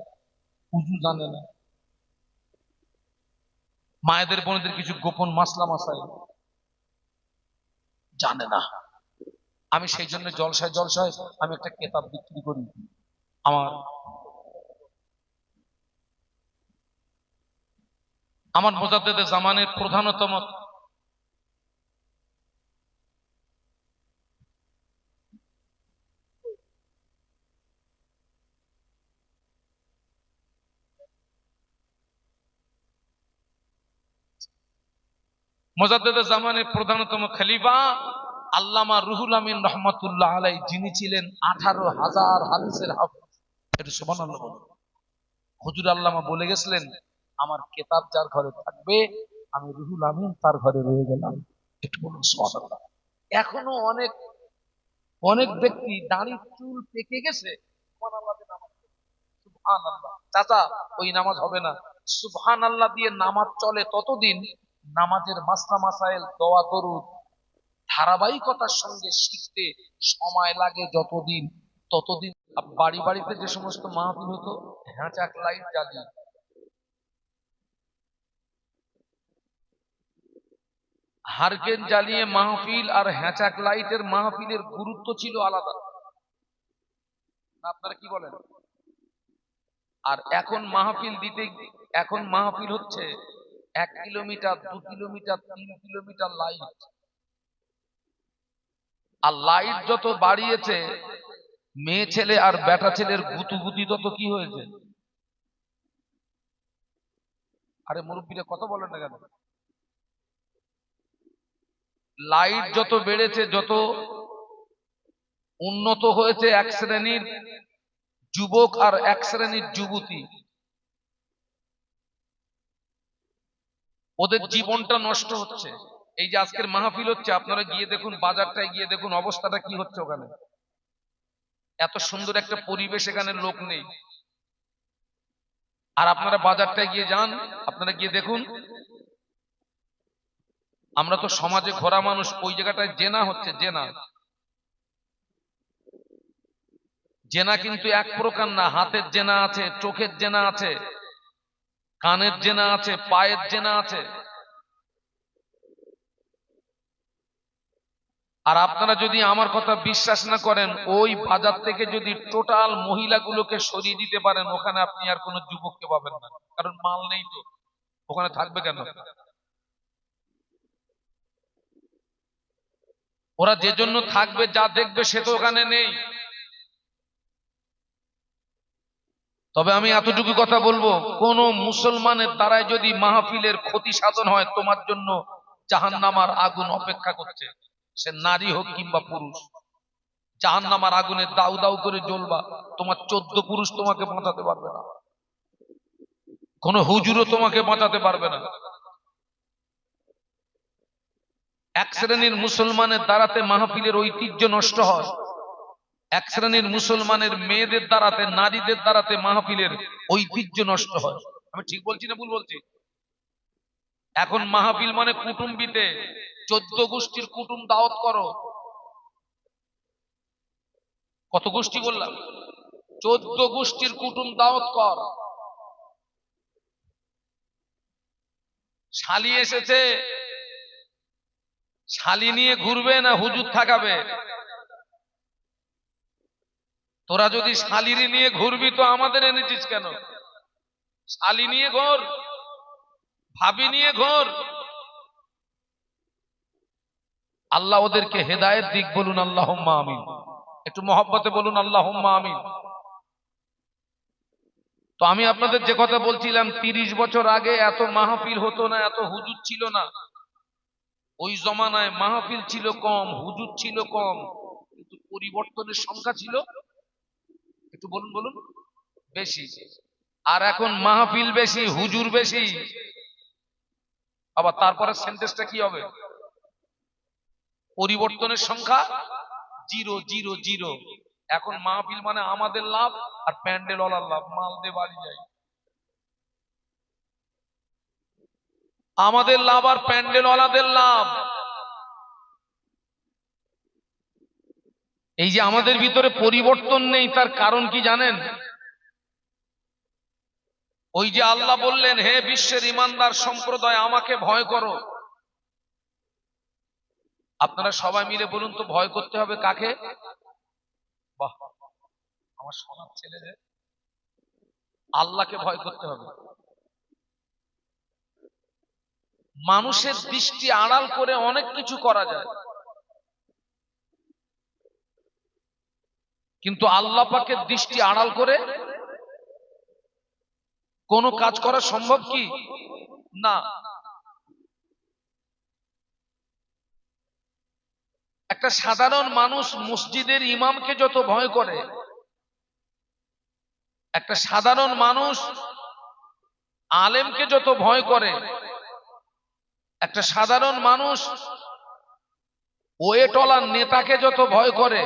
উযু জানে না, মায়েদের বোনেদের কিছু গোপন মাসলা মাসায়েল জানে না। আমি সেই জন্য জলসায় জলসায় আমি একটা কেতাব বিক্রি করি। আমার আমার মুজাদ্দেদে জামানের প্রধানতম মুজাদ্দেদে জামানের প্রধানতম খলিফা আল্লামা রুহুল আমিন রহমাতুল্লাহ আলাই, যিনি ছিলেন 18,000 হাদিসের হাফেজ। এটা সুবহানাল্লাহ বলুন। হুজুর আল্লামা বলে গেছিলেন, আমার কেতাব যার ঘরে থাকবে, আমি রুহুল আমিন তার ঘরে রয়ে গেলাম। একটু বলুন সুবহানাল্লাহ। এখনো অনেক অনেক ব্যক্তি দাড়ি চুল পেকে গেছে, সুবহানাল্লাহ দিয়ে নামাজ পড়ে। সুবহানাল্লাহ। চাচা, ওই নামাজ হবে না। সুবহানাল্লাহ দিয়ে নামাজ চলে ততদিন, নামাজের মাসলা মাসাইল, দোয়া দরুদ ধারাবাহিকতার সঙ্গে শিখতে সময় লাগে যতদিন, ততদিন। বাড়ি বাড়িতে যে সমস্ত মাহফিল হতো, হ্যাঁচাক লাইট জ্বালিয়ে, হারকেন জ্বালিয়ে মাহফিল, আর হ্যাঁচাক লাইটের মাহফিলের গুরুত্ব ছিল আলাদা। আপনারা কি বলেন? আর এখন মাহফিল দিতে, এখন মাহফিল হচ্ছে 1 কিলোমিটার, 2 কিলোমিটার, 3 কিলোমিটার লাইট। আর লাইট যত বাড়িয়েছে, মেয়ে ছেলে আর বেটা ছেলের গুতুগুতি তত কি হয়েছে। আরে মুরব্বীরা কথা বলেন না কেন? লাইট যত বেড়েছে, যত উন্নত হয়েছে, এক শ্রেণীর যুবক আর এক শ্রেণীর যুবতী, ওদের জীবনটা নষ্ট হচ্ছে। এই যে আজকের মাহফিল হচ্ছে, আপনারা গিয়ে দেখুন, বাজারটায় গিয়ে দেখুন অবস্থাটা কি হচ্ছে ওখানে। এত সুন্দর একটা পরিবেশ, এখানে লোক নেই। আর আপনারা বাজারটায় গিয়ে যান, আপনারা গিয়ে দেখুন, আমরা তো সমাজে ঘোরা মানুষ, ওই জায়গাটায় জেনা হচ্ছে। জেনা জেনা কিন্তু এক প্রকার না, হাতের জেনা আছে, চোখের জেনা আছে, কানের জেনা আছে, পায়ের জেনা আছে। আর আপনারা যদি আমার কথা বিশ্বাস না করেন, ওই বাজার থেকে যদি টোটাল মহিলাগুলোকে সরিয়ে দিতে পারেন, ওখানে আপনি আর কোনো যুবককে পাবেন না। কারণ মাল নেই তো, ওখানে থাকবে কেন? ওরা যে জন্য থাকবে, যা দেখবে সে তো ওখানে নেই। তবে আমি এতটুকু কথা বলবো, কোন মুসলমানের দ্বারাই যদি মাহফিলের ক্ষতি সাধন হয়, তোমার জন্য জাহান্নামার আগুন অপেক্ষা করছে। সে নারী হোক কিংবা পুরুষ, জাহান্নামার আগুনে দাউ দাউ করে জ্বলবা। তোমার 14 পুরুষ তোমাকে বাঁচাতে পারবে না, কোন হুজুরও তোমাকে বাঁচাতে পারবে না। এক শ্রেণীর মুসলমানের দ্বারাতে মাহফিলের ঐতিহ্য নষ্ট হয়। এক শ্রেণীর মুসলমানের মেয়েদের দ্বারাতে, নারীদের দ্বারাতে মাহফিলের ঐতিহ্য নষ্ট হয়। আমি ঠিক বলছি না ভুল বলছি? এখন মাহফিল মানে কুটুম্বিতে, 14 গোষ্ঠীর কুটুম দাওয়াত করো। কত গোষ্ঠী বললাম? 14 গোষ্ঠীর কুটুম দাওয়াত কর। শালি এসেছে, শালি নিয়ে ঘুরবে না হুজুর থাকাবে? তোরা যদি শালিরি নিয়ে ঘুরবি তো আমাদের এনেছিস কেন? শালি নিয়ে ঘোর, ভাবি নিয়ে ঘোর। আল্লাহ ওদেরকে হেদায়েত দিক, বলুন আল্লাহুম্মা আমিন। একটু মহব্বতে বলুন আল্লাহুম্মা আমিন। তো আমি আপনাদের যে কথা বলছিলাম, 30 বছর আগে এত মাহফিল হতো না, এত হুজুর ছিল না। ওই জমানায় মাহফিল ছিল কম, হুজুর ছিল কম, কিন্তু পরিবর্তনের সংখ্যা ছিল, একটু বলুন বলুন, বেশি। আর এখন মাহফিল বেশি, হুজুর বেশি। আবার তারপরে সেন্টেন্সটা কি হবে? পরিবর্তনের সংখ্যা 0 0 0। এখন মাহফিল মানে আমাদের লাভ আর প্যান্ডেল ওয়ালার লাভ, মাল দিয়ে বাড়ি যায়। আমাদের লাভ আর প্যান্ডেল ওয়ালাদের লাভ। এই যে আমাদের ভিতরে পরিবর্তন নেই, তার কারণ কি জানেন? ওই যে আল্লাহ বললেন, হে বিশ্বের ইমানদার সম্প্রদায়, আমাকে ভয় করো। আপনারা সবাই মিলে বলুন তো, ভয় করতে হবে কাকে? বাহ, আমার সোনার ছেলেদের, আল্লাহকে ভয় করতে হবে। মানুষের দৃষ্টি আড়াল করে অনেক কিছু করা যায়, কিন্তু আল্লাহ পাকের দৃষ্টি আড়াল করে কোনো কাজ করা সম্ভব কি না? একটা সাধারণ মানুষ মসজিদের ইমামকে যত ভয় করে, একটা সাধারণ মানুষ আলেমকে যত ভয় করে, একটা সাধারণ মানুষ ওয়েটওয়ালা নেতাকে যত ভয় করে,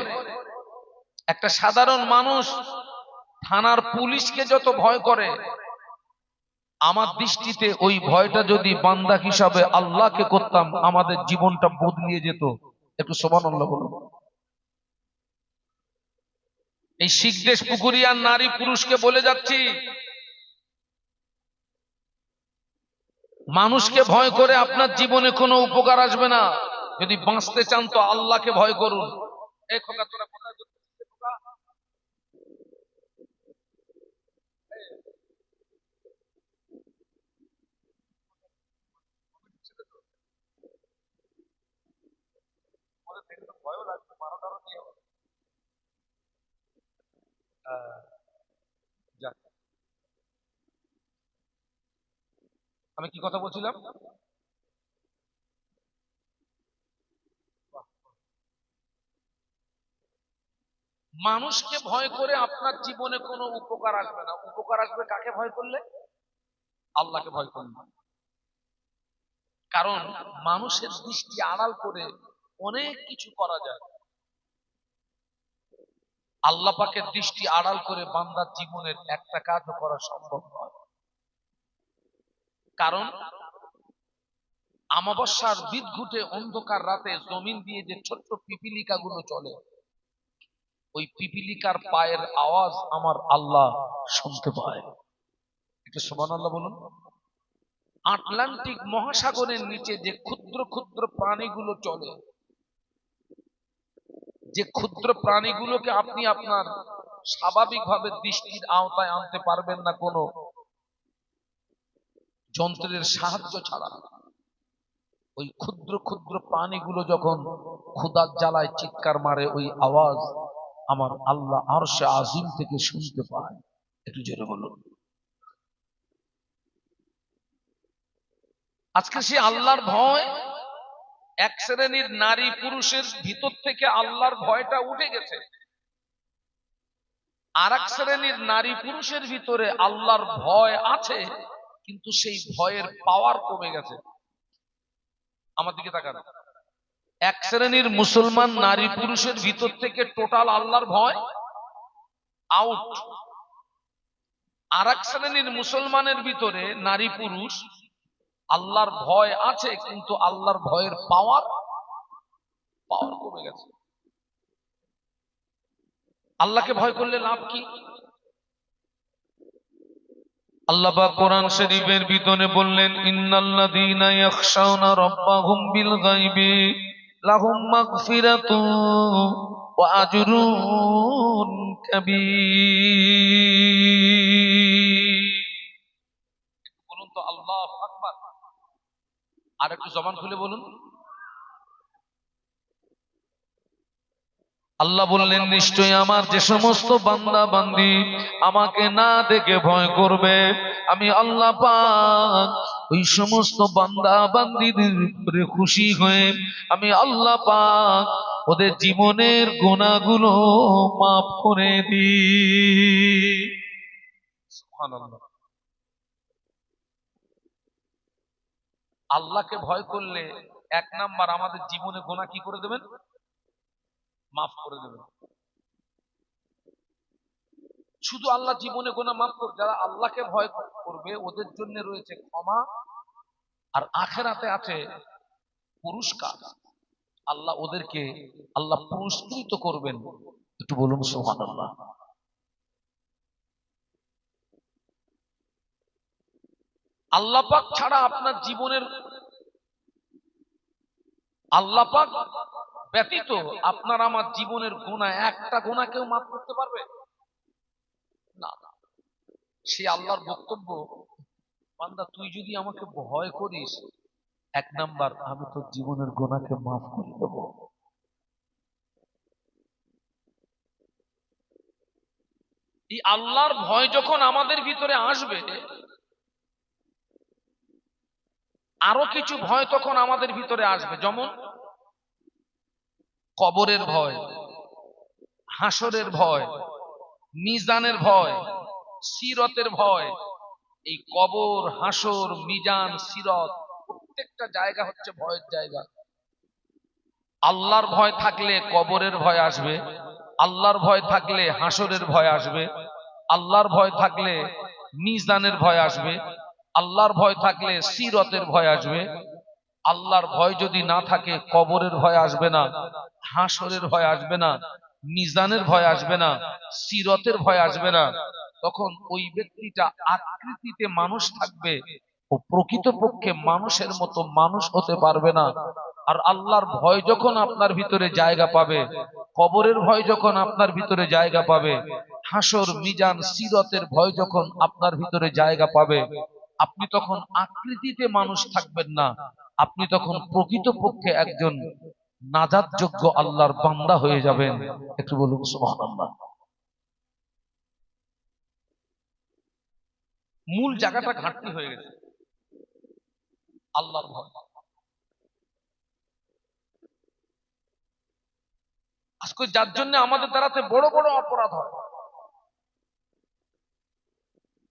একটা সাধারণ মানুষ থানার পুলিশকে যত ভয় করে, আমার দৃষ্টিতে ওই ভয়টা যদি বান্দা হিসাবে আল্লাহকে করতাম, আমাদের জীবনটা বদলিয়ে যেত। একটু সুবহানাল্লাহ বলুন। এই শিখদেশ পুকুরিয়ার নারী পুরুষকে বলে যাচ্ছি, মানুষকে ভয় করে আপনার জীবনে কোনো উপকার আসবে না। যদি বাঁচতে চান তো আল্লাহকে ভয় করুন। এই খোকা, তোরা কোথায় যাচ্ছিস খোকা? আমি কি কথা বলছিলাম? মানুষকে ভয় করে আপনার জীবনে কোনো উপকার আসবে না। উপকার আসবে কাকে ভয় করলে? আল্লাহকে ভয় করলে। কারণ মানুষের দৃষ্টি আড়াল করে অনেক কিছু করা যায়, আল্লাহ পাকের দৃষ্টি আড়াল করে বান্দার জীবনের একটা কাজও করা সম্ভব নয়। কারণ আমাবস্যার বিদঘুটে অন্ধকার রাতে জমিন দিয়ে যে ছোট্ট পিপিলিকা গুলো চলে, ওই পিপিলিকার পায়ের আওয়াজ আমার আল্লাহ শুনতে পায়। একটু সুবহানাল্লাহ বলুন। আটলান্টিক মহাসাগরের নিচে যে ক্ষুদ্র ক্ষুদ্র প্রাণীগুলো চলে, যে ক্ষুদ্র প্রাণীগুলোকে আপনি আপনার স্বাভাবিকভাবে দৃষ্টির আওতায় আনতে পারবেন না কোনো যন্ত্রের সাহায্য ছাড়া, ওই ক্ষুদ্র ক্ষুদ্র প্রাণীগুলো যখন ক্ষুধার জ্বালায় চিৎকার মারে, ওই আওয়াজ আমার আল্লাহ আরশে আজিম থেকে শুনতে পায়। একটু জোরে বলুন। আজকে সে আল্লাহর ভয়, এক শ্রেণীর নারী পুরুষের ভিতর থেকে আল্লাহর ভয়টা উঠে গেছে, আর এক শ্রেণীর নারী পুরুষের ভিতরে আল্লাহর ভয় আছে, কিন্তু সেই ভয়ের পাওয়ার কমে গেছে। আমার দিকে তাকান। এক শ্রেণীর মুসলমান নারী পুরুষের ভিতর থেকে টোটাল আল্লাহর ভয় আউট, আর এক শ্রেণীর মুসলমানের ভিতরে নারী পুরুষ আল্লাহর ভয় আছে, কিন্তু আল্লাহর ভয়ের পাওয়ার পাওয়ার কমে গেছে। আল্লাহকে ভয় করলে লাভ কি? আল্লাহ পাক কোরআন শরীফের ভিতরে বললেন, ইন্নাল্লাযীনা ইয়াখশাউনা রাব্বাহুম বিল গায়বি লাহুম মাগফিরাতুন ওয়া আজরুন কাবীর। বলুন তো আল্লাহু আকবার। আর একটু জবান খুলে বলুন। আল্লাহ বললেন, নিশ্চয়ই আমার যে সমস্ত বান্দা বান্দি আমাকে না দেখে ভয় করবে, আমি আল্লাহ পাক ওই সমস্ত বান্দা বান্দিদের উপরে খুশি হয়ে আমি আল্লাহ পাক ওদের জীবনের গুনাহগুলো মাফ করে দিই। সুবহানাল্লাহ। আল্লাহকে ভয় করলে এক নাম্বার আমাদের জীবনে গুনাহ কি করে দেবেন? মাফ করে দেবেন। শুধু আল্লাহ জীবনে গুনাহ মাফ করবে, যারা আল্লাহকে ভয় করবে ওদের জন্য রয়েছে ক্ষমা, আর আখেরাতে আছে পুরস্কার। আল্লাহ ওদেরকে আল্লাহ পুরস্কৃত করবেন। একটু বলুন সুবহানাল্লাহ। আল্লাহ পাক ছাড়া আপনার জীবনের, আল্লাহ পাক ব্যতীত আপনার আমার জীবনের গুনাহ, একটা গুনাহ কেউ মাফ করতে পারবে না। সে আল্লাহর বক্তব্য, বান্দা তুই যদি আমাকে ভয় করিস, এক নাম্বার আমি তোর জীবনের গুনাহকে মাফ করে দেব। এই আল্লাহর ভয় যখন আমাদের ভিতরে আসবে, আরো কিছু ভয় তখন আমাদের ভিতরে আসবে, যেমন কবরের ভয়, হাসরের ভয়, মিজানের ভয়, সিরতের ভয়। এই কবর, হাসর, মিজান, সিরত প্রত্যেকটা জায়গা হচ্ছে ভয়ের জায়গা। আল্লাহর ভয় থাকলে কবরের ভয় আসবে, আল্লাহর ভয় থাকলে হাসরের ভয় আসবে, আল্লাহর ভয় থাকলে মিজানের ভয় আসবে, আল্লাহর ভয় থাকলে সিরতের ভয় আসবে। আল্লাহর ভয় যদি না থাকে, কবরের ভয় আসবে না, হাসরের ভয় আসবে না, মিজানের ভয় আসবে না, সিরতের ভয় আসবে না। তখন ওই ব্যক্তিটা আকৃতিতে মানুষ থাকবে, ও প্রকৃতপক্ষে মানুষের মতো মানুষ হতে পারবে না। আর আল্লাহর ভয় যখন আপনার ভিতরে জায়গা পাবে, কবরের ভয় যখন আপনার ভিতরে জায়গা পাবে, হাসর, মিজান, সিরতের ভয় যখন আপনার ভিতরে জায়গা পাবে, আপনি তখন আকৃতিতে মানুষ থাকবেন না, আপনি তখন প্রকৃতপক্ষে একজন নাজাতযোগ্য আল্লাহর বান্দা হয়ে যাবেন। একটু বলুন সুবহানাল্লাহ। মূল জায়গাটা ঘাটতি হয়ে গেছে। আল্লাহর ভয়। আজকে যার জন্য আমাদের দ্বারাতে বড় বড় অপরাধ হয়,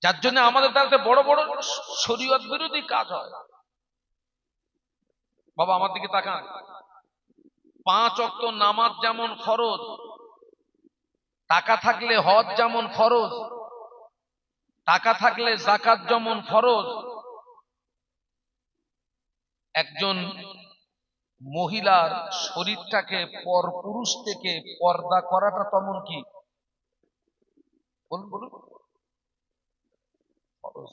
যার জন্য আমাদের দ্বারাতে বড় বড় শরীয়ত বিরোধী কাজ হয়। বাবা আমার দিকে তাকান, 5 ওয়াক্ত নামাজ যেমন ফরজ, টাকা থাকলে হজ যেমন ফরজ, টাকা থাকলে যাকাত যেমন ফরজ, একজন মহিলার শরীরটাকে পর পুরুষ থেকে পর্দা করাটা তেমন কি, বলুন বলুন, ফরজ।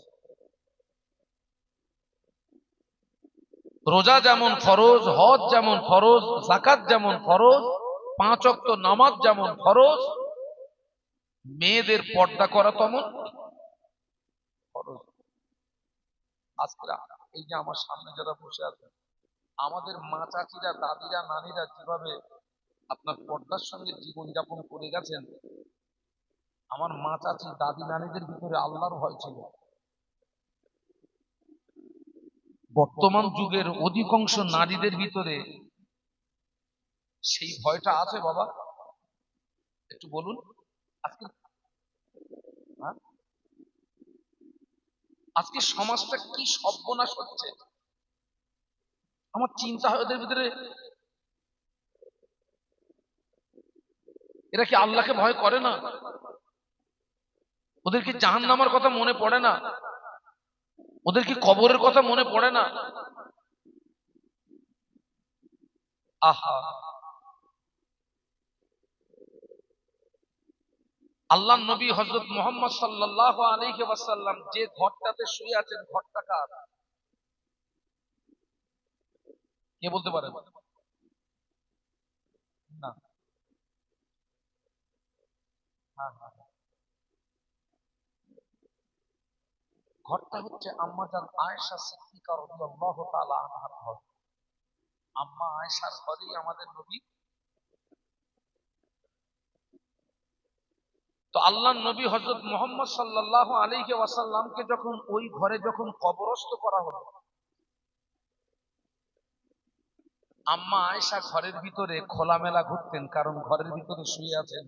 রোজা যেমন ফরজ, হজ যেমন ফরজ, যাকাত যেমন ফরজ, 5 ওয়াক্ত নামাজ যেমন ফরজ, মেয়েদের পর্দা করা তেমন ফরজ। আজকে এই যে আমার সামনে যারা বসে আছেন, আমাদের মা চাচিরা, দাদিরা, নানিরা যেভাবে আপনার পর্দার সঙ্গে জীবনযাপন করে গেছেন, আমার মা চাচি দাদি নানিদের ভিতরে আল্লাহর ভয় ছিল। বর্তমান যুগের অধিকাংশ নারীদের ভিতরে সেই ভয়টা আছে বাবা? একটু বলুন। আজকে হ্যাঁ? আজকে সমাজটা কি সর্বনাশ হচ্ছে, আমার চিন্তা হয় ওদের ভিতরে এরা কি আল্লাহকে ভয় করে না? ওদের কি জাহান্নামের কথা মনে পড়ে না? ওদের কি কবরের কথা মনে পড়ে না? আহা, আল্লাহ নবী হযরত মুহাম্মদ সাল্লাল্লাহু আলাইহি ওয়াসাল্লাম যে ঘরটাতে শুয়ে আছেন, ঘরটা কার? কে বলতে পারেন? না। হ্যাঁ হ্যাঁ, ঘরটা হচ্ছে আম্মাজান আয়েশা সিদ্দিকা রাদিয়াল্লাহু তাআলা আনহার ঘর। আম্মা আয়েশার ঘরেই আমাদের নবী। তো আল্লাহর নবী হযরত মুহাম্মদ সাল্লাল্লাহু আলাইহি ওয়াসাল্লামকে যখন ওই ঘরে যখন কবরস্থ করা হলো, আম্মা আয়েশা ঘরের ভিতরে খোলামেলা ঘুরতেন, কারণ ঘরের ভিতরে শুয়ে আছেন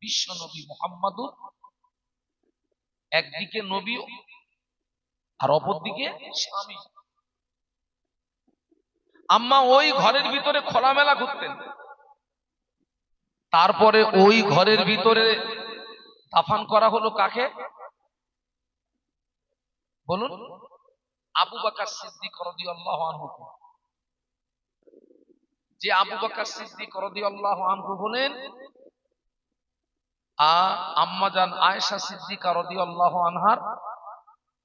বিশ্ব নবী মুহাম্মাদুর, একদিকে নবী আর অপরদিকে স্বামী। আম্মা ওই ঘরের ভিতরে খোলামেলা ঘুরতেন। তারপরে ওই ঘরের ভিতরে দাফন করা হলো কাকে বলুন? আবু বকর সিদ্দিক রাদিয়াল্লাহু আনহু। যে আবু বকর সিদ্দিক রাদিয়াল্লাহু আনহু হলেন আম্মাজান আয়েশা সিদ্দিকা রাদিয়াল্লাহু আনহার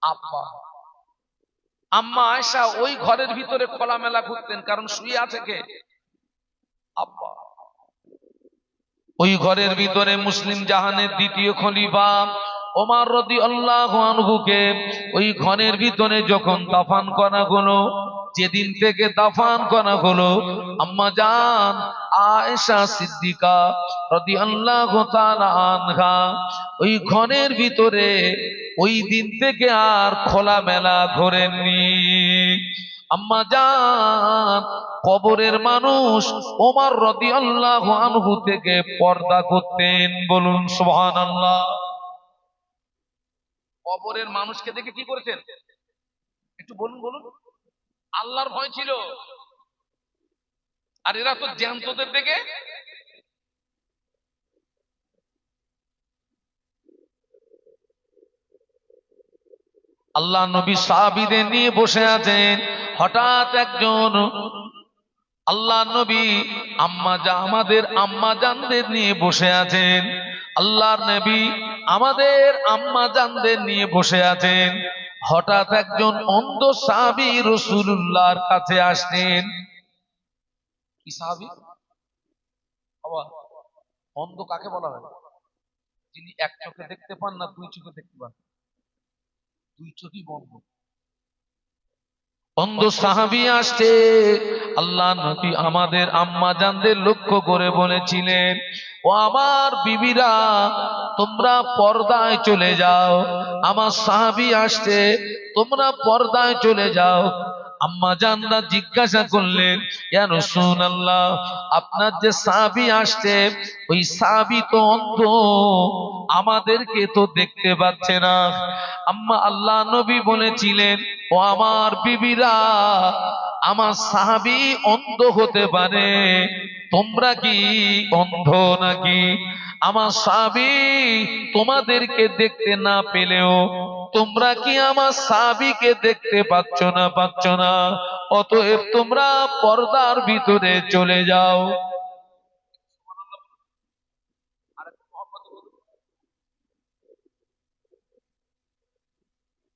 আব্বা। আম্মা আয়েশা ওই ঘরের ভিতরে খোলামেলা ঘুরতেন, কারণ শুয়ে আছে কে? আব্বা। ওই ঘরের ভিতরে মুসলিম জাহানের দ্বিতীয় খলিফা ওমর রাদিয়াল্লাহু আনহুকে ওই ঘরের ভিতরে যখন দাফন করা হলো, যেদিন থেকে দাফন করা হলো, আম্মা জান আয়েশা সিদ্দিকা রাদিয়াল্লাহু তাআলা আনহা ওই ঘরের ভিতরে ওই দিন থেকে আর খোলামেলা ঘোরেননি। আম্মা জান কবরের মানুষ ওমর রাদিয়াল্লাহু আনহু থেকে পর্দা করতেন, বলুন সুবহানাল্লাহ। কবরের মানুষকে দেখে কি করেছেন একটু বলুন বলুন? আল্লাহর ভয় ছিল। আর এরা তো জ্যান্তদের দেখে আল্লাহ নবী সাহাবীদের নিয়ে বসে আছেন, হঠাৎ একজন আল্লাহ নবী আমাদের আম্মা জানদের নিয়ে বসে আছেন, আল্লাহর নবী আমাদের আম্মা জানদের নিয়ে বসে আছেন। হঠাৎ একজন অন্ধ সাহাবী রাসূলুল্লাহর কাছে আসলেন। কি সাহাবী বাবা? অন্ধ কাকে বলা হয়? যিনি এক চোখে দেখতে পান না, দুই চোখে দেখতে পান, দুই চোখই বন্ধ। অন্ধ সাহাবী আসছে, আল্লাহ নবী আমাদের আম্মা জানদের লক্ষ্য করে বলেছিলেন, ও আমার বিবিরা তোমরা পর্দায় চলে যাও, আমার সাহাবী আসছে তোমরা পর্দায় চলে যাও। আম্মা জানরা জিজ্ঞাসা করলেন, ইয়া রাসূলুল্লাহ, আপনার যে সাহাবী আসছে ওই সাহাবী তো অন্ধ, আমাদেরকে তো দেখতে পাচ্ছে না। আম্মা আল্লাহ নবী বলেছিলেন, ও আমার বিবিরা, আমার সাহাবী অন্ধ হতে পারে, তোমরা কি অন্ধ নাকি? আমার সাহাবী তোমাদেরকে দেখতে না পেলেও তোমরা কি আমার সাহাবীকে দেখতে পাচ্ছ না? অতএব তোমরা পর্দার ভিতরে চলে যাও।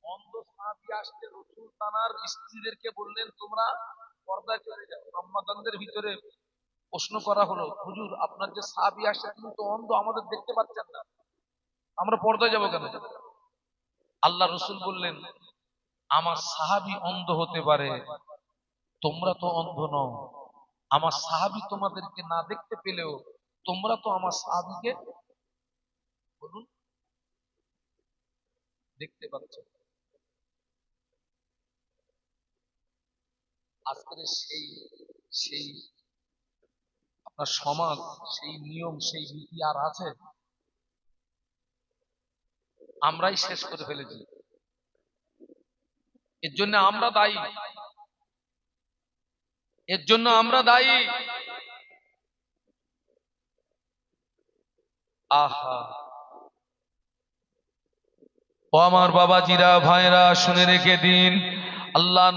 অন্ধ সাহাবী আসতে রাসূল তানার স্ত্রীদেরকে বললেন, তোমরা পর্দায় চলে যাও। আম্মাজানদের ভিতরে প্রশ্ন করা হলো, হুজুর আপনার যে সাহাবী আসছে তিনি তো অন্ধ, আমাদের দেখতে পাচ্ছেন না, আমরা পর্দায় যাব কেন? আল্লাহ রসুল বললেন, আমার সাহাবী অন্ধ হতে পারে, তোমরা তো অন্ধ নও। আমার সাহাবী তোমাদেরকে না দেখতে পেলেও তোমরা তো আমার সাহাবীকে বলুন দেখতে পাচ্ছ। আজকের সেই সেই আপনার সমাজ, সেই নিয়ম, সেই রীতি আর আছে? আমরাই শেষ করে ফেলেছি। এর জন্য আমরা দায়ী, এর জন্য আমরা দায়ী। আহা, ও আমার বাবাজিরা, ভাইরা, শুনে রেখে দিন, আল্লাহ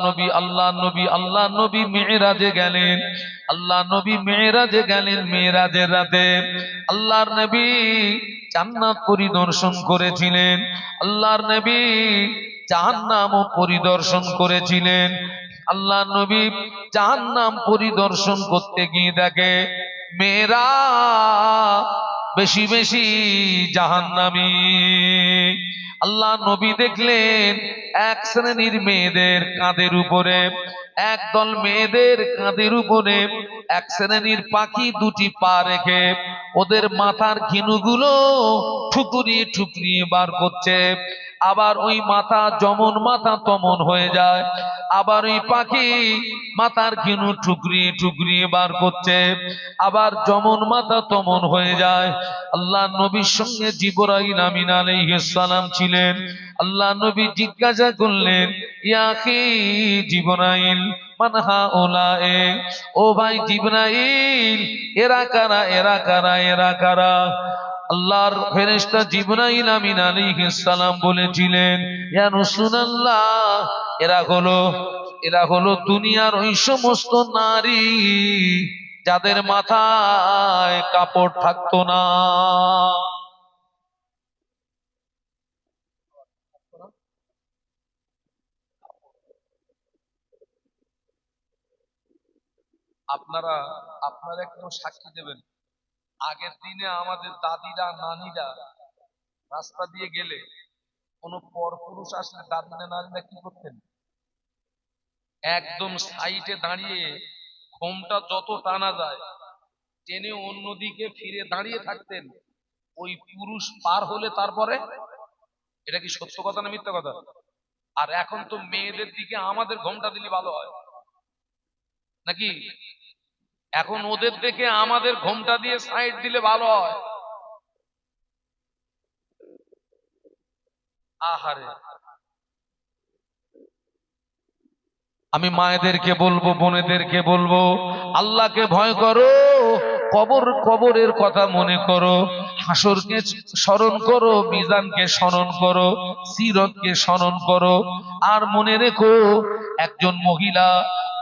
নবী মেরাজে গেলেন। আল্লাহ নবী মেরাজে গেলেন মেরাজের রাতে। আল্লাহর নবী জান্নাত পরিদর্শন করেছিলেন। আল্লাহর নবী জাহান্নামও পরিদর্শন করেছিলেন। আল্লাহ নবী জাহান্নাম পরিদর্শন করতে গিয়ে দেখে মেয়েরা বেশি বেশি জাহান্নামী। আল্লাহ নবী দেখলেন এক শ্রেণীর মেয়েদের কাঁধের উপরে, একদল মেয়েদের কাঁধের উপরে এক শ্রেণীর পাখি দুটি পা রেখে ওদের মাথার ঘিনুগুলো ঠুকরিয়ে ঠুকরিয়ে বার করছে। আবার ওই মাথা যেমন মাথা তমন হয়ে যায়, আবার ওই পাখি মাথার ঘিনু ঠুকরিয়ে ঠুকরিয়ে বার করছে, আবার যেমন মাথা তমন হয়ে যায়। আল্লাহ নবীর সঙ্গে জিবরাইল আমিন আলাইহিস সালাম ছিলেন। আল্লাহ নবী জিজ্ঞাসা করলেন, ইয়া আখি জিবরাইল, মান হাউলায়ে, ও ভাই জিবরাইল, এরা কারা, এরা কারা, এরা কারা? আল্লাহর ফেরেশতা জিবরাইল আমিন আলাইহিস সালাম বলেছিলেন, ইয়া রাসূলুল্লাহ, এরা হলো দুনিয়ার ওই সমস্ত নারী যাদের মাথায় কাপড় থাকতো না। আপনারা আপনারা একটু সাক্ষী দেবেন, আগের দিনে আমাদের দাদিরা নানিরা রাস্তা দিয়ে গেলে কোন পরপুরুষ আসলে দাদিরা নানিরা কি করতেন? একদম সাইডে দাঁড়িয়ে ঘোমটা যত টানা যায় টেনে অন্যদিকে ফিরে দাঁড়িয়ে থাকতেন, ওই পুরুষ পার হলে তারপরে। এটা কি সত্য কথা না মিথ্যা কথা? আর এখন তো মেয়েদের দিকে আমাদের ঘোমটা দিলে ভালো হয় নাকি? এখন ওদের দেখে আমাদের ঘোমটা দিয়ে সাইড দিলে ভালো হয়। আহারে, আমি মায়েদেরকে বলবো, বোনেদেরকে বলবো, আল্লাহকে ভয় করো, কবরের কথা মনে করো, হাসরকে স্মরণ করো, মিজানকে স্মরণ করো, সিরতকে স্মরণ করো। আর মনে রেখো, একজন মহিলা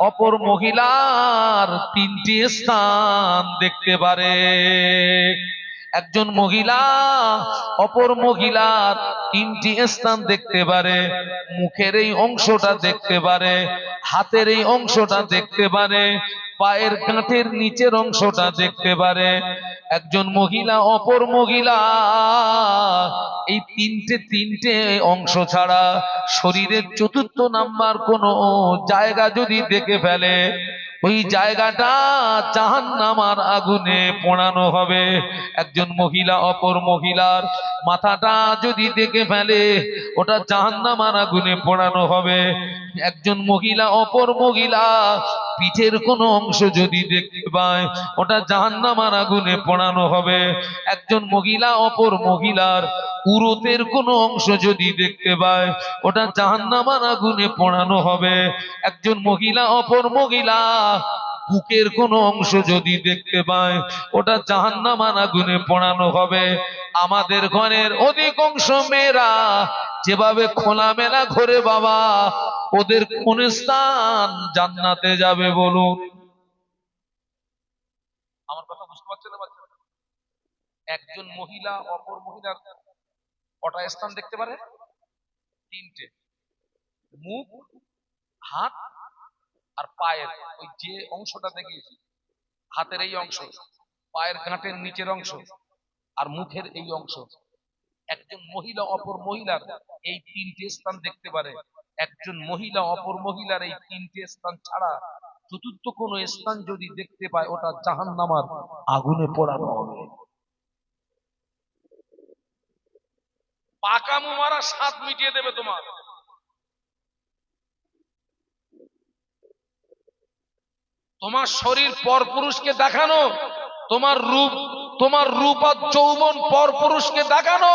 অপর মহিলার তিনটি স্থান দেখতে পারে। একজন মহিলা অপর মহিলার তিনটি স্থান দেখতে পারে। মুখের এই অংশটা দেখতে পারে, হাতের এই অংশটা দেখতে পারে, পায়ের কাঁধের নিচের অংশটা দেখতে পারে। একজন মহিলা অপর মহিলা এই তিনটে অংশ ছাড়া শরীরের চতুর্থ নাম্বার কোন জায়গা যদি দেখে ফেলে, ওই জায়গাটা জাহান্নামার আগুনে পোড়ানো হবে। একজন মহিলা অপর মহিলার মাথাটা যদি দেখে ফেলে, ওটা জাহান্নামার আগুনে পোড়ানো হবে। একজন মহিলা অপর মহিলা পিঠের কোনো অংশ যদি দেখতে পায়, ওটা জাহান্নামার আগুনে পোড়ানো হবে। একজন মহিলা অপর মহিলার উরুতের কোনো অংশ যদি দেখতে পায়, ওটা জাহান্নামার আগুনে পোড়ানো হবে। একজন মহিলা অপর মহিলা বুকের কোনো অংশ যদি দেখতে পায়, ওটা জাহান্নামার আগুনে পোড়ানো হবে। আমাদের ঘরের অধিকাংশ মেয়েরা যেভাবে খোলামেলা ঘরে বাবা, ওদের কোন স্থান জান্নাতে যাবে বলুন? আমার কথা বুঝতে পারছেন না বাচ্চারা? একজন মহিলা অপর মহিলার কটা স্থান দেখতে পারে? তিনটে। মুখ, হাত আর পায়ের ওই যে অংশটা দেখিয়েছি, হাতের এই অংশ, পায়ের গাঁটের নিচের অংশ আর মুখের এই অংশ, একজন মহিলা অপর মহিলার এই তিনটে স্থান দেখতে পারে। একজন মহিলা অপর মহিলার এই তিনটে স্থান ছাড়া চতুর্থ কোন স্থান যদি দেখতে পায়, ওটা জাহান্নামার আগুনে পোড়ানো হবে। পাকামু মারা স্বাদ মিটিয়ে দেবে তোমার। তোমার শরীর পরপুরুষকে দেখানো, তোমার রূপ আর যৌবন পরপুরুষকে দেখানো,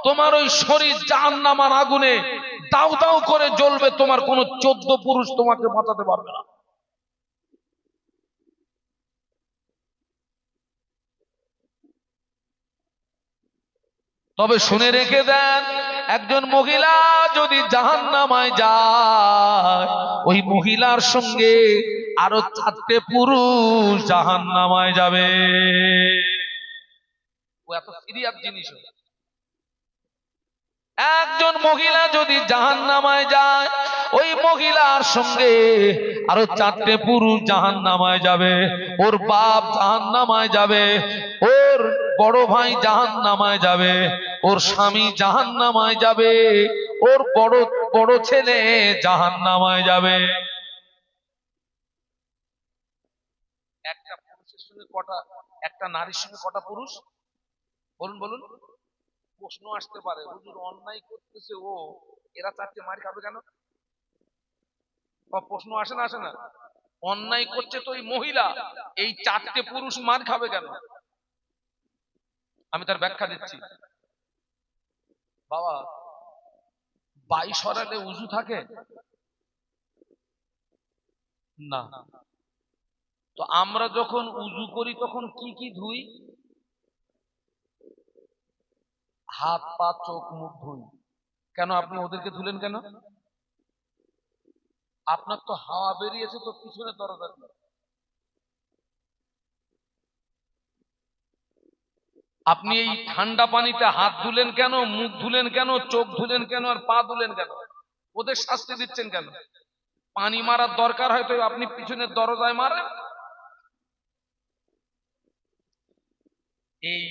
তোমার ওই শরীর জাহান্নামার আগুনে দাউ দাউ করে জ্বলবে। তোমার কোন 14 পুরুষ তোমাকে বাঁচাতে পারবে না। তবে শুনে রেখে দেন, একজন মহিলা যদি জাহান্নামায় যায়, ওই মহিলার সঙ্গে আরো 4টে পুরুষ জাহান্নামায় যাবে। ও এত সিরিয়াস জিনিস। একজন মহিলা যদি জাহান্নামায় যায়, ওই মহিলার সঙ্গে আরো 4টে পুরুষ জাহান্নামায় যাবে। ওর বাপ জাহান্নামায় যাবে, ওর বড় ভাই জাহান্নামায় যাবে, ওর স্বামী জাহান্নামায় যাবে, ওর বড় বড় ছেলে জাহান্নামায় যাবে। একটা পুরুষের সঙ্গে কটা, একটা নারীর সঙ্গে কটা পুরুষ? বলুন বলুন। প্রশ্ন আসতে পারে, হুজুর অন্যায় করতেছে ও, এরা 4টে মার খাবে কেন? প্রশ্ন আসে না আসে না? অন্যায় করছে তো ওই মহিলা, এই 4টে পুরুষ মার খাবে কেন? আমি তার ব্যাখ্যা দিচ্ছি। বাবা, 22 সরালে উজু থাকে না? তো আমরা যখন উজু করি তখন কি কি ধুই? হাত পা চোখ মুখ ধুই। কেন আপনি ওদেরকে ধুলেন কেন? আপনার তো হাওয়া বেরিয়েছে তো পিছনে দরজা দিয়ে। আপনি এই ঠান্ডা পানিতে হাত ধুলেন কেন, মুখ ধুলেন কেন, চোখ ধুলেন কেন, আর পা ধুলেন কেন? ওদের শাস্তি দিচ্ছেন কেন? পানি মারার দরকার হয় তো আপনি পিছনের দরজায় মারেন। এই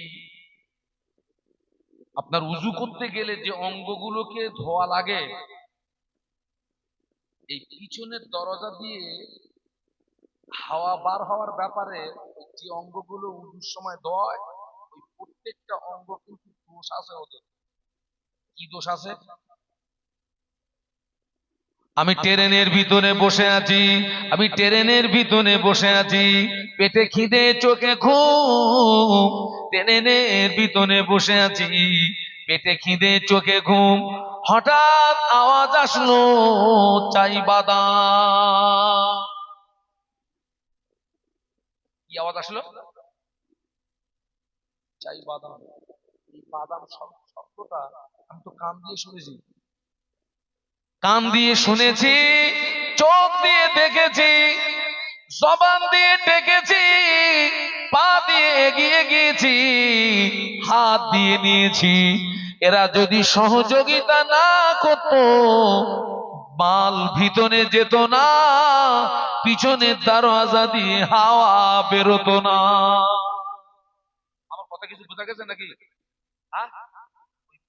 আপনার উজু করতে গেলে যে অঙ্গগুলোকে ধোয়া লাগে, এই পিছনের দরজা দিয়ে হাওয়া বার হওয়ার ব্যাপারে যে অঙ্গগুলো উজুর সময় ধোয়া হয়, ওই প্রত্যেকটা অঙ্গ কিন্তু দোষ আছে ওদের। কি দোষ আছে? আমি ট্রেনের ভিতরে বসে আছি, আমি ট্রেনের ভিতরে বসে আছি, পেটে খিদে চোখে ঘুম, ট্রেনের ভিতরে বসে আছি, পেটে খিদে চোখে ঘুম, হঠাৎ আওয়াজ আসলো চাই বাদাম। কি আওয়াজ আসলো? চাই বাদাম। এই বাদাম শব্দটা আমি তো কান দিয়ে শুনেছি, কান দিয়ে শুনেছি, চোখ দিয়ে দেখেছি, জবান দিয়ে ডেকেছি, পা দিয়ে এগিয়ে গিয়েছি, হাত দিয়ে নিয়েছি। এরা যদি সহযোগিতা না করত, মাল ভিতরে যেত না, পিছনের দরজা দিয়ে হাওয়া বেরোতো না। আমার কথা কিছু বোঝা গেছে নাকি?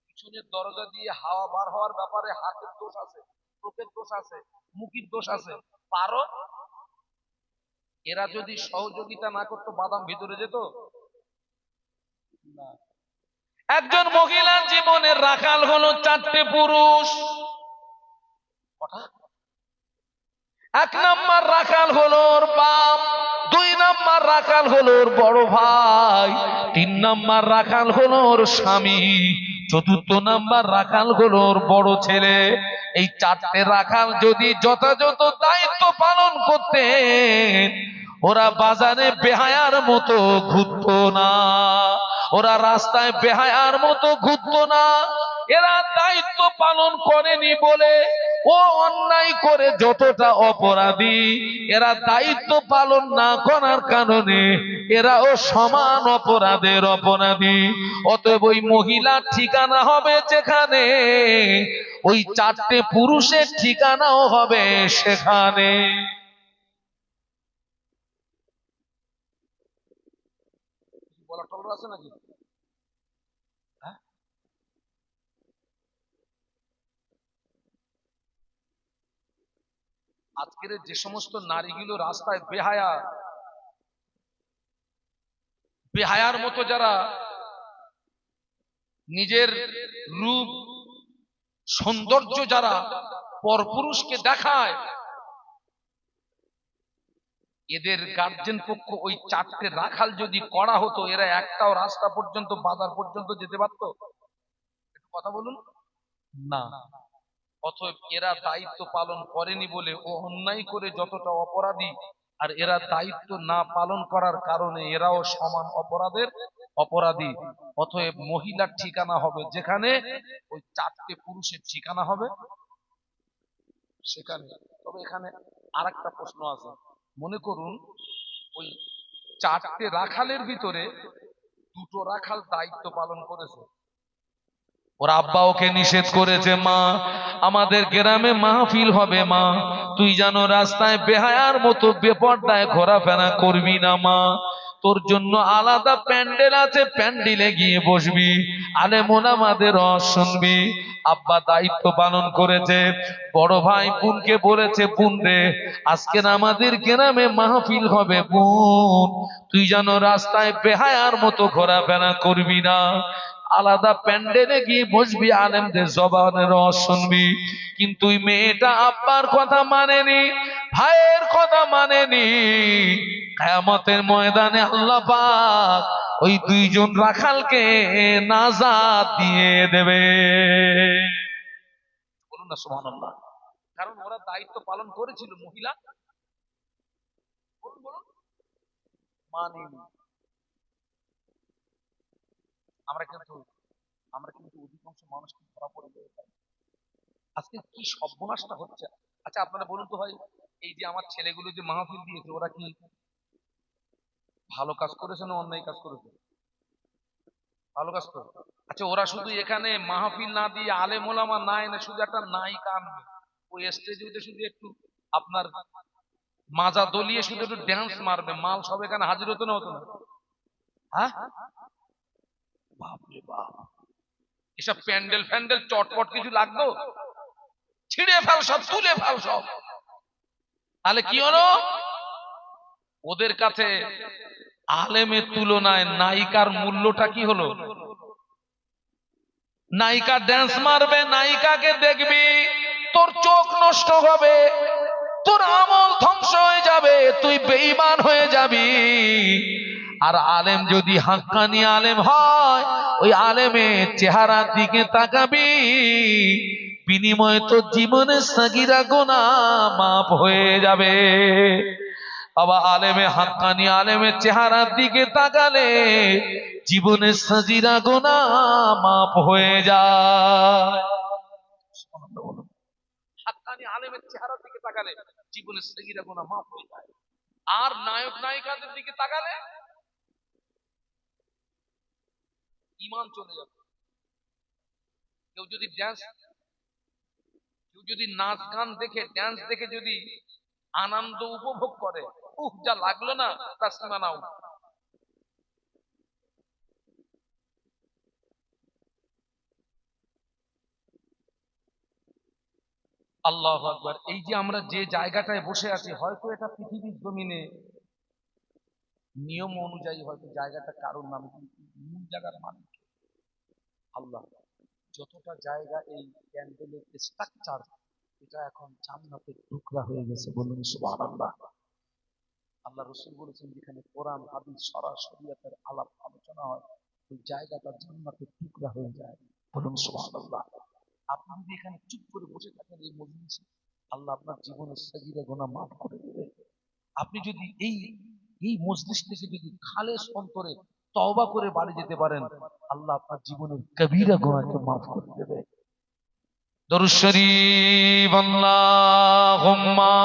পিছনের দরজা দিয়ে হাওয়া বার হওয়ার ব্যাপারে হাতের দোষ আছে, চোখের দোষ আছে, মুখের দোষ আছে। পারো এরা যদি সহযোগিতা না করতো বাদাম ভিতরে যেত না। একজন মহিলার জীবনের রাখাল হলো চারটে পুরুষ। কটা? এক নাম্বার রাখাল হলো ওর বাপ, দুই নাম্বার রাখাল হলো ওর বড় ভাই, তিন নাম্বার রাখাল হলো ওর স্বামী, চতুর্থ নাম্বার রাখাল হলো ওর বড় ছেলে। এই চারটে রাখাল যদি যথাযথ দায়িত্ব পালন করতেন, ওরা বাজারে বেহায়ার মতো ঘুরতো না, ওরা রাস্তায় বেহায়ার মতো ঘুরতো না। এরা দায়িত্ব পালন করেনি বলে ও অন্যায় করে যতটা অপরাধী, এরা দায়িত্ব পালন না করার কারণে এরাও সমান অপরাধের অপরাধী। অতএব ওই মহিলার ঠিকানা হবে যেখানে, ওই চারটে পুরুষের ঠিকানাও হবে সেখানে। বলা টলর আছে নাকি? হ্যাঁ? আজকের যে সমস্ত নারীগুলো রাস্তায় বেহায়া, বেহায়ার মতো যারা নিজের রূপ সৌন্দর্য যারা পরপুরুষকে দেখায়, এদের গার্জেন পক্ষ ওই চারটে রাখাল যদি করা হতো, এরা একটাও রাস্তা পর্যন্ত বাজার পর্যন্ত যেতে পারত? একটু কথা বলুন না। অতএব এরা দায়িত্ব পালন করেনি বলে ও অন্যায় করে যতটা অপরাধী, আর এরা দায়িত্ব না পালন করার কারণে এরাও সমান অপরাধের অপরাধী। অতএব মহিলার ঠিকানা হবে যেখানে, ওই চারটে পুরুষের ঠিকানা হবে সেখানে। তবে এখানে আর একটা প্রশ্ন আছে। মনে করুন ওই চারটে রাখালের ভিতরে দুটো রাখাল দায়িত্ব পালন করেছে, ওর আব্বা ওকে নিষেধ করেছে, মা আমাদের গ্রামে মাহফিল হবে মা, তুই যেন রাস্তায় বেহায়ার মতো বেপরদায় ঘোরাফেরা করবি না মা, তোর জন্য আলাদা প্যান্ডেল আছে, প্যান্ডেলে গিয়ে বসবি, আলেম ওলামাদের রস শুনবি। আব্বা দায়িত্ব পালন করেছে, বড় ভাই বোনকে বলেছে, বোন রে আজকের আমাদের গ্রামে মাহফিল হবে বোন, তুই যেন রাস্তায় বেহায়ার মতো ঘোরাফেরা করবি না, আলাদা প্যান্ডেলে গিয়ে বসবি, আলেমদের জবানের রস শুনবি। কিন্তু ওই মেয়েটা আব্বার কথা মানেনি, ভাইয়ের কথা মানেনি। কিয়ামতের ময়দানে আল্লাহ পাক ওই দুইজন রাখালকে নাজাত দিয়ে দেবে। বলুন না সুবহানাল্লাহ। কারণ ওরা দায়িত্ব পালন করেছিল, মহিলা বলুন বলুন মানেনি। আমরা কিন্তু আমরা কিন্তু অধিকাংশ মানুষকে ধরা পড়ে যায়। আজকে কি সর্বনাশটা হচ্ছে। আচ্ছা আপনারা বলুন তো ভাই, এই যে আমার ছেলেগুলো যে মাহফিল দিয়েছে, ওরা কি ভালো কাজ করেছে না অন্যায় কাজ করেছে? ভালো কাজ করে। আচ্ছা ওরা শুধু এখানে মাহফিল না দিয়ে আলেম ওলামা না এনে শুধু একটা নায়িকা আনবে, ওই স্টেজে উঠে শুধু একটু আপনার মাজা দলিয়ে শুধু একটু ড্যান্স মারবে, মাল সব এখানে হাজির হতো না, হতো না? হ্যাঁ, বাপরে বাপ, এসব প্যান্ডেল ফ্যান্ডেল চটপট কিছু লাগতো? ছিঁড়ে ফেল সব, তুলে ফেল সব। তাহলে কি হলো, ওদের কাছে আলেমের তুলনায় নায়িকার মূল্যটা কি হলো? নায়িকা ড্যান্স মারবে, নায়িকাকে দেখবি, তোর চোখ নষ্ট হবে, তোর আমল ধ্বংস হয়ে যাবে, তুই বেঈমান হয়ে যাবি। আর আলেম যদি হাক্কানি আলেম হয়, ওই আলেমের চেহারার দিকে তাকাবি, বিনিময়ে তো জীবনের সাগিরা গুনাহ মাফ হয়ে যাবে। বাবা আলেমে হাক্কানি আলেমের চেহারার দিকে তাকালে জীবনের সাজিরা গুনাহ মাফ হয়ে যায়। হাক্কানি আলেমের চেহারার দিকে তাকালে জীবনের সাজিরা গুনাহ মাফ হয়ে যায়। আর নায়ক নায়িকাদের দিকে তাকালে ঈমান চলে যাবে। কেউ যদি ড্যান্স, কেউ যদি নাচ গান দেখে, ড্যান্স দেখে যদি আনন্দ উপভোগ করে, যা লাগলো না তার সীমা নাও। আল্লাহু আকবার। এই যে আমরা যে জায়গাটায় বসে আছি, হয়তো এটা পৃথিবীর জমিনে নিয়ম অনুযায়ী হয়তো জায়গাটা কারোর নামে, কিন্তু মূল জায়গার মালিক আল্লাহ। যতটা জায়গা এই প্যান্ডেলের স্ট্রাকচার, এটা এখন জান্নাতের টুকরা হয়ে গেছে, বলুন সুবহানাল্লাহ। আল্লাহ রসুল বলেছেন যেখানে কোরআন হাদিস শরিয়তের আলাপ আলোচনা হয়, ওই জায়গাটা জান্নাতের টুকরা হয়ে যায়, বলুন সুবহানাল্লাহ। আপনি যদি এখানে চুপ করে বসে থাকেন এই মজলিসে, আল্লাহ আপনার জীবনের সগীরা গুনাহ মাফ করে দেবে। আপনি যদি এই এই মজলিস থেকে যদি খালেস অন্তরে তওবা করে বাড়ি যেতে পারেন, আল্লাহ আপনার জীবনের কবিরা গুনাহকে মাফ করে দেবে। দরুদ শরীফ আল্লাহুম্মা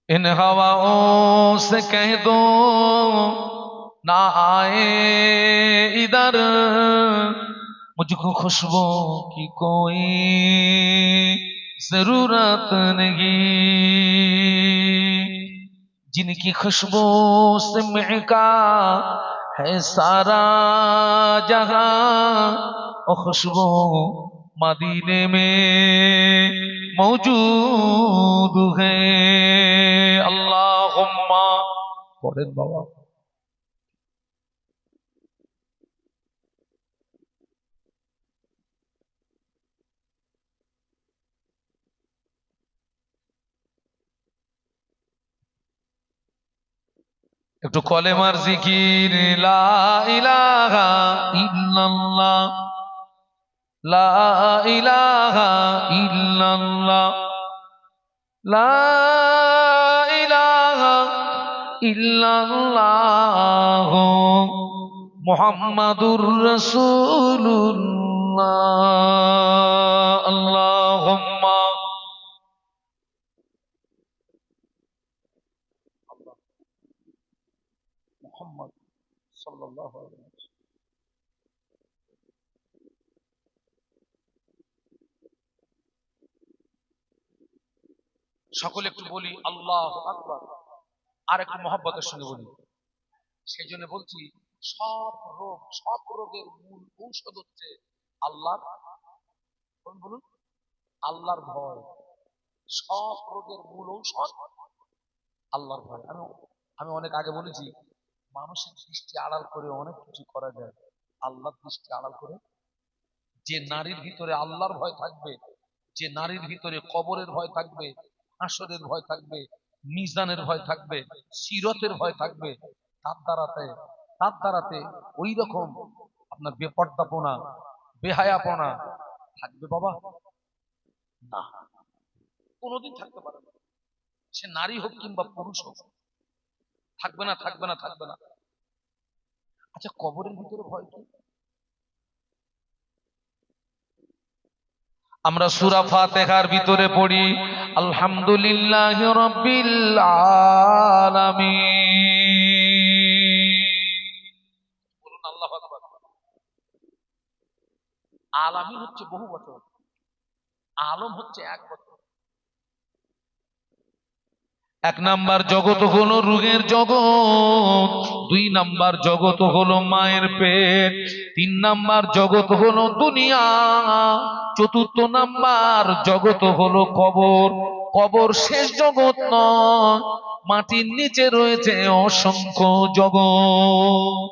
इन हवाओं से कह दो ना आए इधर, मुझको खुशबू की कोई जरूरत नहीं, जिनकी खुशबू से महका है सारा जहां, और खुशबू मदीने में मौजूद है। अल्लाहुम्मा পড়েন বাবা। একটু কলেমার জিকির, লা ইলাহা ইল্লাল্লাহ, লা ইলাহা ইল্লাল্লাহ, লা ইলাহা ইল্লাল্লাহ, মুহাম্মাদুর রাসূলুল্লাহ। আল্লাহুম্মা মুহাম্মদ সাল্লাল্লাহু আলাইহি ওয়াসাল্লাম। সকলে একটু বলি আল্লাহু আকবার, আর একটু মহব্বতের সঙ্গে বলি। সেই জন্য বলছি, সব রোগের মূল ঔষধ হচ্ছে আল্লাহ, বলুন আল্লাহর ভয়। সব রোগের মূল ঔষধ আল্লাহর ভয়। আমি আমি অনেক আগে বলেছি, মানুষের দৃষ্টি আড়াল করে অনেক কিছু করা যায়, আল্লাহর দৃষ্টি আড়াল করে যে নারীর ভিতরে আল্লাহর ভয় থাকবে, যে নারীর ভিতরে কবরের ভয় থাকবে, হাসরের ভয় থাকবে, মিজানের ভয় থাকবে, সিরতের ভয় থাকবে, তার দ্বারাতে ওই রকম আপনার বেপর্দাপনা, বেহায়াপনা থাকবে বাবা না, কোনোদিন থাকতে পারে না। সে নারী হোক কিংবা পুরুষ হোক, থাকবে না, থাকবে না, থাকবে না। আচ্ছা, কবরের ভিতরে ভয় কি? আমরা সূরা ফাতিহার ভিতরে পড়ি আলহামদুলিল্লাহি রাব্বিল আলামিন, বলুন আল্লাহু আকবার। আলামিন হচ্ছে বহু বচন, আলম হচ্ছে এক বচন। এক নাম্বার জগৎ হলো রুহের জগৎ, দুই নাম্বার জগৎ হলো মায়ের পেট, তিন নাম্বার জগৎ হলো দুনিয়া, চতুর্থ নাম্বার জগৎ হলো কবর। কবর শেষ জগৎ নয়, মাটির নিচে রয়েছে অসংখ্য জগৎ।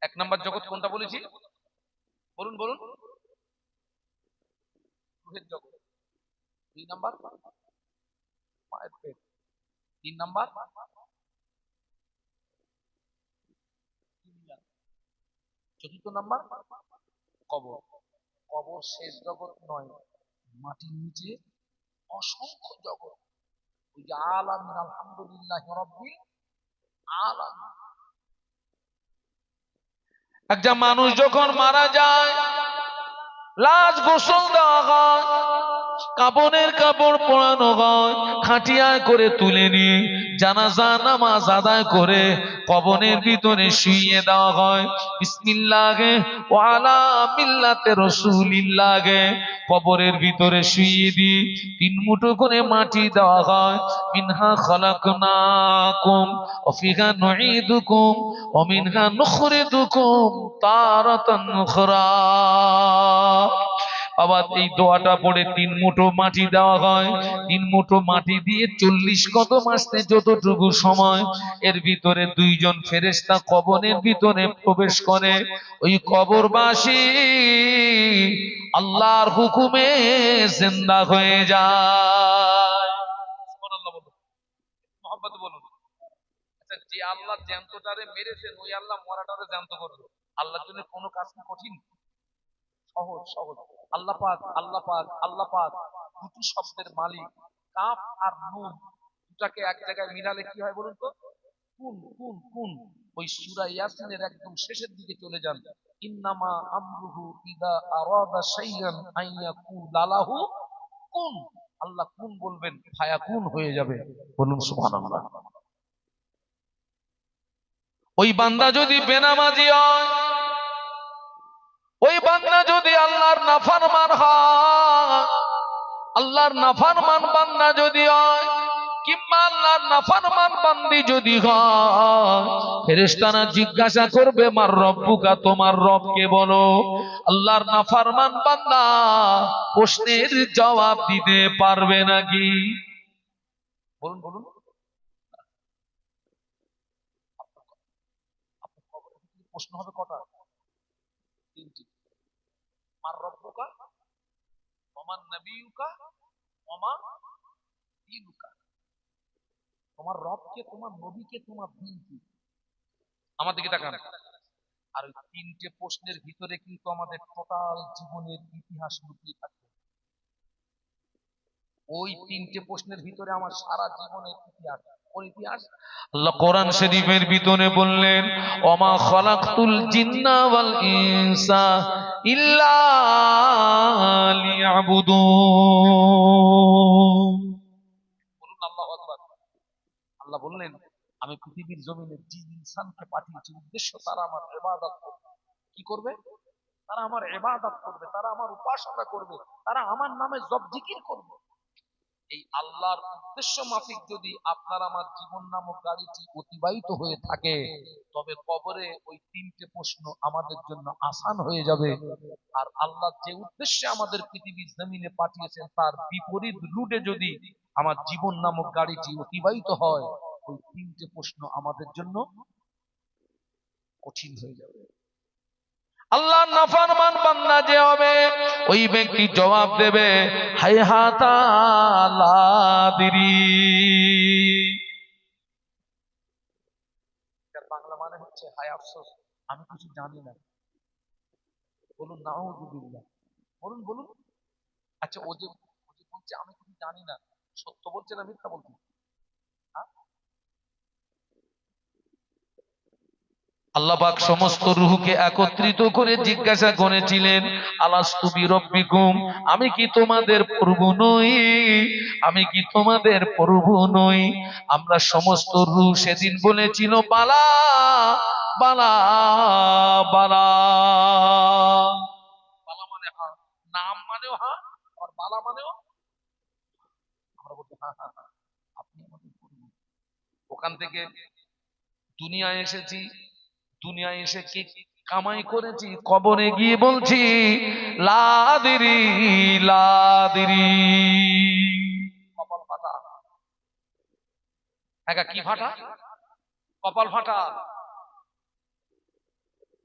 এক নাম্বার জগৎ কোনটা বলেছি? বলুন বলুন। রুহের জগৎ। দুই নাম্বার মায়ের পেট, তিন নাম্বার দুনিয়া, চতুর্থ নাম্বার কবর। কবর শেষ জগৎ নয়, মাটির নিচে অসংখ্য জগৎ। ওই যে আলামিন, আলহামদুলিল্লাহ রাব্বিল আলামিন। একটা মানুষ যখন মারা যায়, লাশ গোসল দেওয়া হয়, কাপনের কাপড় পরানো হয়, খাটিয়ায় করে তুলে নিয়ে জানাজা নামাজ আদায় করে কবরের ভিতরে শুইয়ে দেওয়া হয়। বিসমিল্লাহে ওয়া আলা মিল্লাতে রাসূলিল্লাহে কবরের ভিতরে শুইয়ে দিয়ে 3 মুঠো করে মাটি দেওয়া হয়। মিনহা খালাকনাকুম ওয়া ফিহা নুঈদুকুম ওয়া মিনহা নুখরিজুকুম তারাতান উখরা। আবার এই দোয়াটা পড়ে 3 মুঠো মাটি দেওয়া হয়। 3 মুঠো মাটি দিয়ে 40 কদম আসতে যতটুকু সময়, এর ভিতরে 2 জন ফেরেশতা কবরের ভিতরে প্রবেশ করে। ওই কবরবাসী আল্লাহর হুকুমে জিন্দা হয়ে যায়। সুবহানাল্লাহ বলুন, মুহাম্মদ বলুন। আচ্ছা, যে আল্লাহ জ্যান্তটারে মেরেছেন ওই আল্লাহ মরাটারে জ্যান্ত করবে। আল্লাহর জন্য কোনো কাজ কি কঠিন? সহজ সহজ। আল্লাহ পাক আল্লাহ পাক আল্লাহ পাক দুটি শব্দের মালিক। কাফ আর নুন দুটাকে এক জায়গায় মিলালে কি হয় বলুন তো? কুন কুন কুন। ওই সূরা ইয়াসিনের একদম শেষের দিকে চলে যান। ইন্নামা আমরুহু ইদা আরাদা শাইআন আইয়াকুলা লাহু কুন। আল্লাহ কুন বলবেন, ফায়াকুন হয়ে যাবে। বলুন সুবহানাল্লাহ। ওই বান্দা যদি বেনামাজি হয়, ওই বান্দা যদি আল্লাহর নাফরমান হয়, আল্লাহর নাফরমান বান্দা যদি হয়, কিংবা আল্লাহর নাফরমান বান্দি যদি হয়, ফেরেশতারা জিজ্ঞাসা করবে মার রব্বুকা, তোমার রব কে বলো। আল্লাহর নাফরমান বান্দা প্রশ্নের জবাব দিতে পারবে নাকি? বলুন বলুন। প্রশ্ন হবে কটা? 3টি। মার রব্বুকা, ওমান নবিয়ুকা, ওমা দীনুকা। তোমার রবকে, তোমার নবীকে, তোমার দিন কি? আমার দিকে তাকান। আর ওই 3টে প্রশ্নের ভিতরে কিন্তু আমাদের টোটাল জীবনের ইতিহাস লুকিয়ে থাকে। ওই 3টে প্রশ্নের ভিতরে আমার সারা জীবনের ইতিহাস। কোন ইতিহাস? আল্লাহ কোরআন শরীফের ভিতরে বললেন, ওমা খালাকতুল জিন্না ওয়াল ইনসা ইল্লা লিয়াবুদুন। বলুন আল্লাহু আকবার। আল্লাহ বললেন, আমি পৃথিবীর জমিনে জিন ইনসানকে পাঠিয়েছি উদ্দেশ্য তারা আমার ইবাদত করবে। কি করবে? তারা আমার ইবাদত করবে, তারা আমার উপাসনা করবে, তারা আমার নামে জপ জিকির করবে। এই আল্লাহর উদ্দেশ্য মাফিক যদি আপনার আমার জীবন নামক গাড়িটি অতিবাহিত হয়ে থাকে, তবে কবরে ওই 3টে প্রশ্ন আমাদের জন্য আসান হয়ে যাবে। আর আল্লাহ যে উদ্দেশ্যে আমাদের পৃথিবীর জমিনে পাঠিয়েছেন তার বিপরীত রুটে যদি আমার জীবন নামক গাড়িটি অতিবাহিত হয়, ওই 3টে প্রশ্ন আমাদের জন্য কঠিন হয়ে যাবে। আল্লাহর নাফরমান বান্দা যে হবে, ওই ব্যক্তি জবাব দেবে, হায়হাতা লা আদরি। এর বাংলা মানে হচ্ছে, হায় আফসোস, আমি কিছু জানি না। বলুন নাউযুবিল্লাহ। বলুন বলুন। আচ্ছা, ও যে বলছে আমি কিছু জানি না, সত্য বলছে না মিথ্যা বলছে? হ্যাঁ? আল্লাহ পাক সমস্ত রূহকে একত্রিত করে জিজ্ঞাসা করেছিলেন, আলাস্তু বিরব্বিকুম, আমি কি তোমাদের প্রভু নই? আমি কি তোমাদের প্রভু নই? আমরা সমস্ত রূহ সেদিন বলেছিল বালা বালা বালা। বালা মানে হ্যাঁ, নাম মানেও হ্যাঁ, আর বালা মানেও। আমরা বলছি হ্যাঁ হ্যাঁ হ্যাঁ, আপনি আমাদের প্রভু। ওখান থেকে দুনিয়ায় এসেছি, দুনিয়ায় এসে কি কামাই করেছি, কবরে গিয়ে বলছি লাদিরি লাদিরি। কপাল ফাটা। একা কি ফাটা? কপাল ফাটা।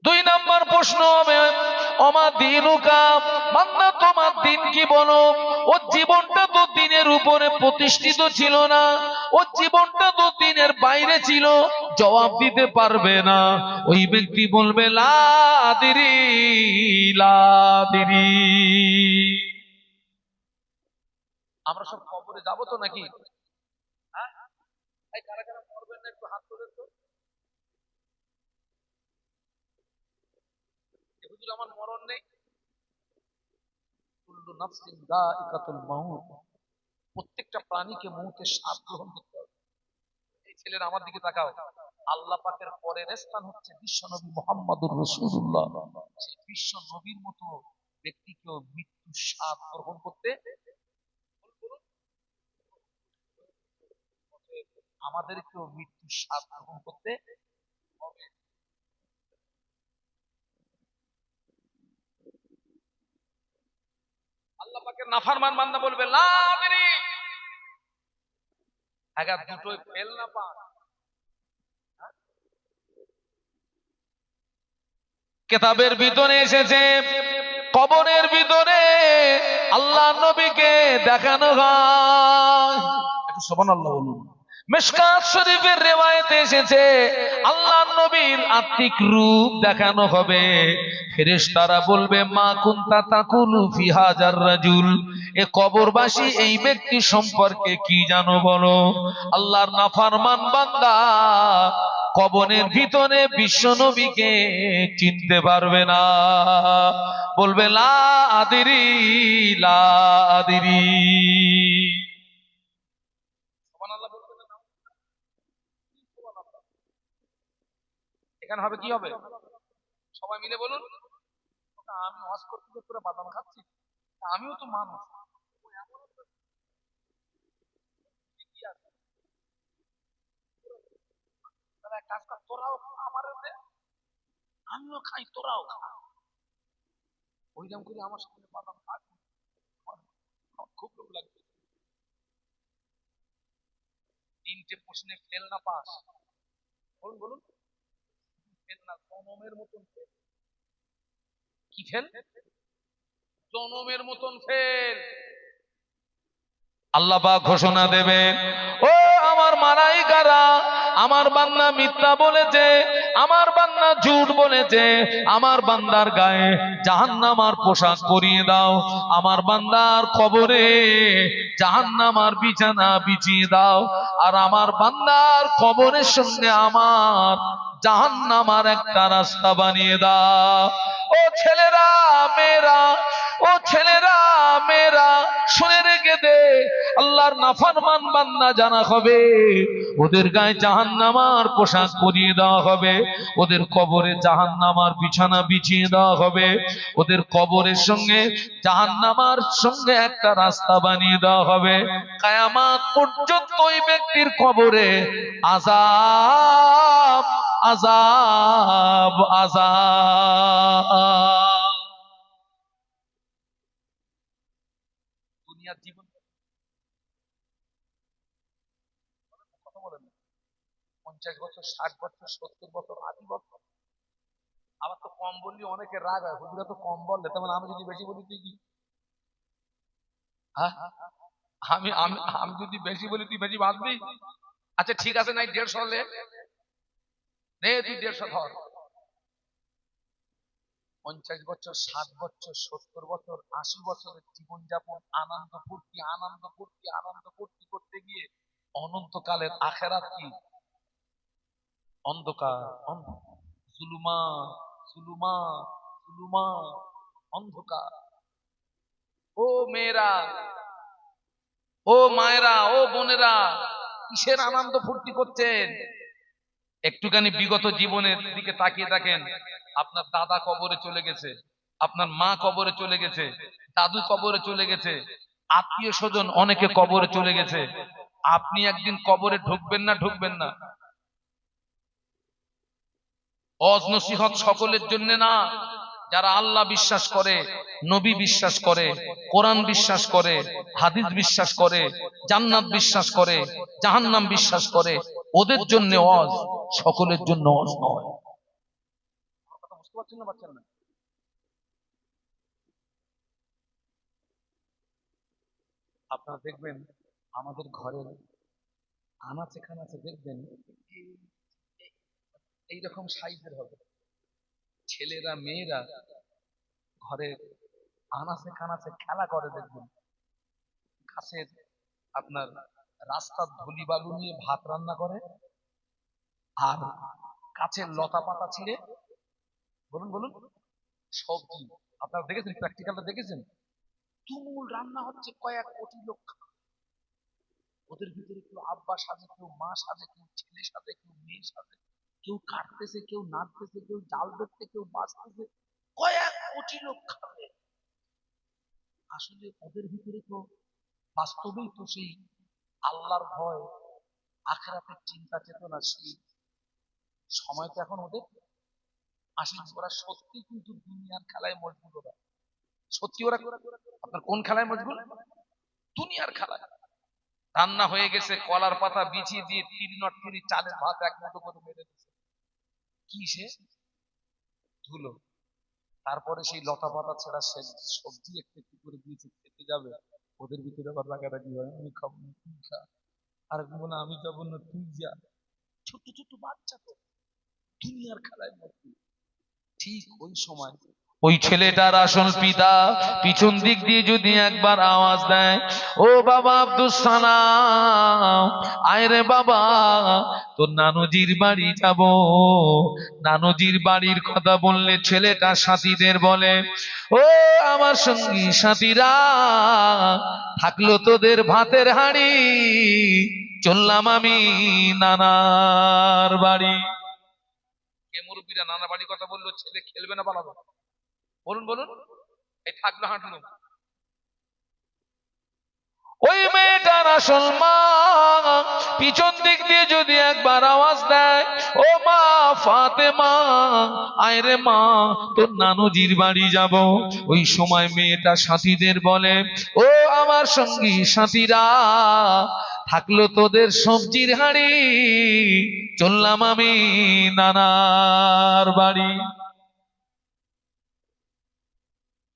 2 নাম্বার প্রশ্ন হবে, ওমা দীনুকা, বান্দা তোমার দিন কি বলো। ওর জীবনটা তো দিনের উপরে প্রতিষ্ঠিত ছিল না, ওর জীবনটা তো দিনের বাইরে ছিল, জবাব দিতে পারবে না। ওই ব্যক্তি বলবে লা আদরি লা আদরি। আমরা সব কবরে যাবো তো নাকি? হ্যাঁ, এই কারা কারা মরবেন না একটু হাত তোলেন তো। হুজুর আমার মরণ নেই। নাফসিন যায়িকাতুল মাউত, প্রত্যেকটা প্রাণীকে মৌতের স্বাদ গ্রহণ করতে হবে। এই ছেলেরা আমার দিকে তাকাও, আল্লাহ পাকের পরের স্থান হচ্ছে বিশ্ব নবী মুহাম্মদুর রাসূলুল্লাহ। সেই বিশ্ব নবীর মতো ব্যক্তিকেও মৃত্যুর স্বাদ গ্রহণ করতে, আমাদেরকেও মৃত্যুর স্বাদ গ্রহণ করতে হবে। আল্লাহ পাকের নাফরমান বান্দা বলবে লা আদরি, আগার দুটোই ফেল না পান। কিতাবের ভিতরে এসেছে কবরের ভিতরে আল্লাহ নবীকে দেখানো হয়। একটু সুবহানাল্লাহ বলুন। মিশকাত শরীফের রিওয়ায়াতে এসেছে আল্লাহ নবীর আত্মিক রূপ দেখানো হবে। ফেরেশতারা বলবে মা কুনতা তাকুলু ফি হাজার রাজুল, এ কবরবাসী এই ব্যক্তি সম্পর্কে কি জানো বলো। আল্লাহর নাফরমান বান্দা কবরের ভিতরে বিশ্ব নবীকে চিনতে পারবে না, বলবে লা আদিরি লা আদিরি। সুবহানাল্লাহ বলবেন না? সুবহানাল্লাহ। এখানে হবে কি হবে? সবাই মিলে বলুন। আমি ওয়াজ করতে করতে বাদাম খাচ্ছি, আমিও তো মানুষ। তাহলে কাজ কর, তোরাও আমার, আমিও খাই তোরাও খা, ওইরকম করে আমার সামনে বাদাম খাস। আমার খুব লোভ লাগবে। তিনটে প্রশ্নে ফেল না পাস, বলুন বলুন। ফেল না, জনমের মতন ফেল। কি ফেল? জনমের মতন ফেল। আল্লাহ পাক ঘোষণা দেবেন, ও আমার মালাইকারা, আমার বান্দা মিথ্যা বলেছে, আমার বান্দা ঝুট বলেছে, আমার বান্দার গায়ে জাহান্নামার পোশাক পরিয়ে দাও, আমার বান্দার কবরে জাহান্নামার বিছানা বিছিয়ে দাও, আর আমার বান্দার কবরের সঙ্গে আমার জাহান্নামার একটা রাস্তা বানিয়ে দাও। ও ছেলেরা মেয়েরা, ও ছেলেরা মেয়েরা, শুনে রেখে দে, আল্লাহর নাফরমান বান্দা জানা হবে ওদের গায়ে জাহান্নামার পোশাক পরিয়ে দেওয়া হবে, ওদের কবরে জাহান্নামার বিছানা বিছিয়ে দেওয়া হবে, ওদের কবরের সঙ্গে জাহান্নামার সঙ্গে একটা রাস্তা বানিয়ে দেওয়া হবে। কিয়ামত পর্যন্ত ওই ব্যক্তির কবরে আযাব আযাব আযাব। দুনিয়ার জীবন কথা বলেন, 50 বছর, 60 বছর, 70 বছর, 80 বছর। আবার তো কম বললে অনেকে রাগ হয়, হুজুরা তো কম বললে, তেমন আমি যদি বেশি বলি তুই কি? হ্যাঁ, আমি আমি আমি যদি বেশি বলি তুই বেশি বাঁধবি? আচ্ছা ঠিক আছে, নাই 150 হলে নে, তুই 150 ধর। 50 বছর, 60 বছর, 70 বছর, 80 বছরের জীবনযাপন আনন্দ ফুর্তি আনন্দ ফুর্তি আনন্দ ফুর্তি করতে গিয়ে অনন্তকালের আখেরাত কি? অন্ধকার, জুলুমা জুলুমা জুলুমা, অন্ধকার। ও মেয়েরা, ও মায়েরা, ও বোনেরা, কিসের আনন্দ ফুর্তি করছেন? একটুখানি বিগত জীবনের দিকে তাকিয়ে দেখেন। আপনার দাদা কবরে চলে গেছে, আপনার মা কবরে চলে গেছে, দাদু কবরে চলে গেছে, আত্মীয় স্বজন অনেকে কবরে চলে গেছে। আপনি একদিন কবরে ঢুকবেন না ঢুকবেন না? ওয়াজ নসিহত সকলের জন্য না, যারা আল্লাহ বিশ্বাস করে, নবী বিশ্বাস করে, কোরআন বিশ্বাস করে, হাদিস বিশ্বাস করে, জান্নাত বিশ্বাস করে, জাহান্নাম বিশ্বাস করে, ওদের জন্য ওয়াজ, সকলের জন্য ওয়াজ নয়। কথা বুঝতে পারছেন না পারছেন না? আপনারা দেখবেন আমাদের ঘরের আনাচে খানাচে দেখবেন এইরকম সাইজের হবে, ছেলেরা মেয়েরা ঘরে আনাচে খানাচে খেলা করে দেখবেন। গাছের আপনার রাস্তার ধুলি বালু নিয়ে ভাত রান্না করে, আর গাছের লতা পাতা ছিঁড়ে, বলুন বলুন, সবজি। আপনারা দেখেছেন, প্র্যাকটিক্যালটা দেখেছেন? তুমুল রান্না হচ্ছে, কয়েক কোটি লোক খাবে। ওদের ভিতরে কেউ আব্বা সাজে, কেউ মা সাজে, কেউ ছেলে সাজে, কেউ মেয়ে সাজে, কেউ কাটতেছে, কেউ নাড়তেছে, কেউ জাল ধরতে, কেউ বাঁচতেছে, কয়েক কোটি লোক খাবে। আসলে ওদের ভিতরে তো বাস্তবেই তো সেই আল্লাহর ভয়, আখিরাতের চিন্তা চেতনা, সেই সময় তো এখন ওদের আসেনি। ওরা সত্যি কিন্তু দুনিয়ার খেলায় মজবুত। ওরা সত্যি, ওরা আপনার কোন খেলায় মজবুত? দুনিয়ার খেলায়। রান্না হয়ে গেছে, কলার পাতা বিছিয়ে দিয়ে 3 চালের ভাত এক মুঠো করে মেরে দিচ্ছে, কি সে ধুলো। তারপরে সেই লতা পাতা ছেড়া সবজি একটু একটু করে দিয়েছে, খেতে যাবে। ওদের ভিতরে আবার রাগারাগি হয়, আমি খাবো না, তুই খা। আর বলে আমি যাবো না, তুই যা। ছোট্ট ছোট্ট বাচ্চা তো দুনিয়ার খেলায় মজবুত। ঠিক ওই সময় ওই ছেলেটার আসল পিতা পিছন দিক দিয়ে যদি একবার আওয়াজ দেয়, ও বাবা আব্দুস সালাম, আয় রে বাবা, তোর নানুজির বাড়ি যাব। নানুজির বাড়ির কথা বললে ছেলেটা সাথীদের বলে, ও আমার সঙ্গী সাথীরা, থাকলো তোদের ভাতের হাঁড়ি, চললাম আমি নানার বাড়ি। কে মুরব্বীরা নানা বাড়ির কথা বললো, ছেলে খেলবে না পালাবে? বলুন বলুন, এই থাকলো হাঁটলো। ওই মেয়েটার আসল মা পিছন দিক দিয়ে যদি একবার আওয়াজ দেয়, ও মা ফাতেমা, আয় রে মা, তোর নানুজির বাড়ি যাব। ওই সময় মেয়েটা সাথীদের বলে, ও আমার সঙ্গী সাথীরা, থাকলো তোদের সবজির হাঁড়ি, চললাম আমি নানার বাড়ি।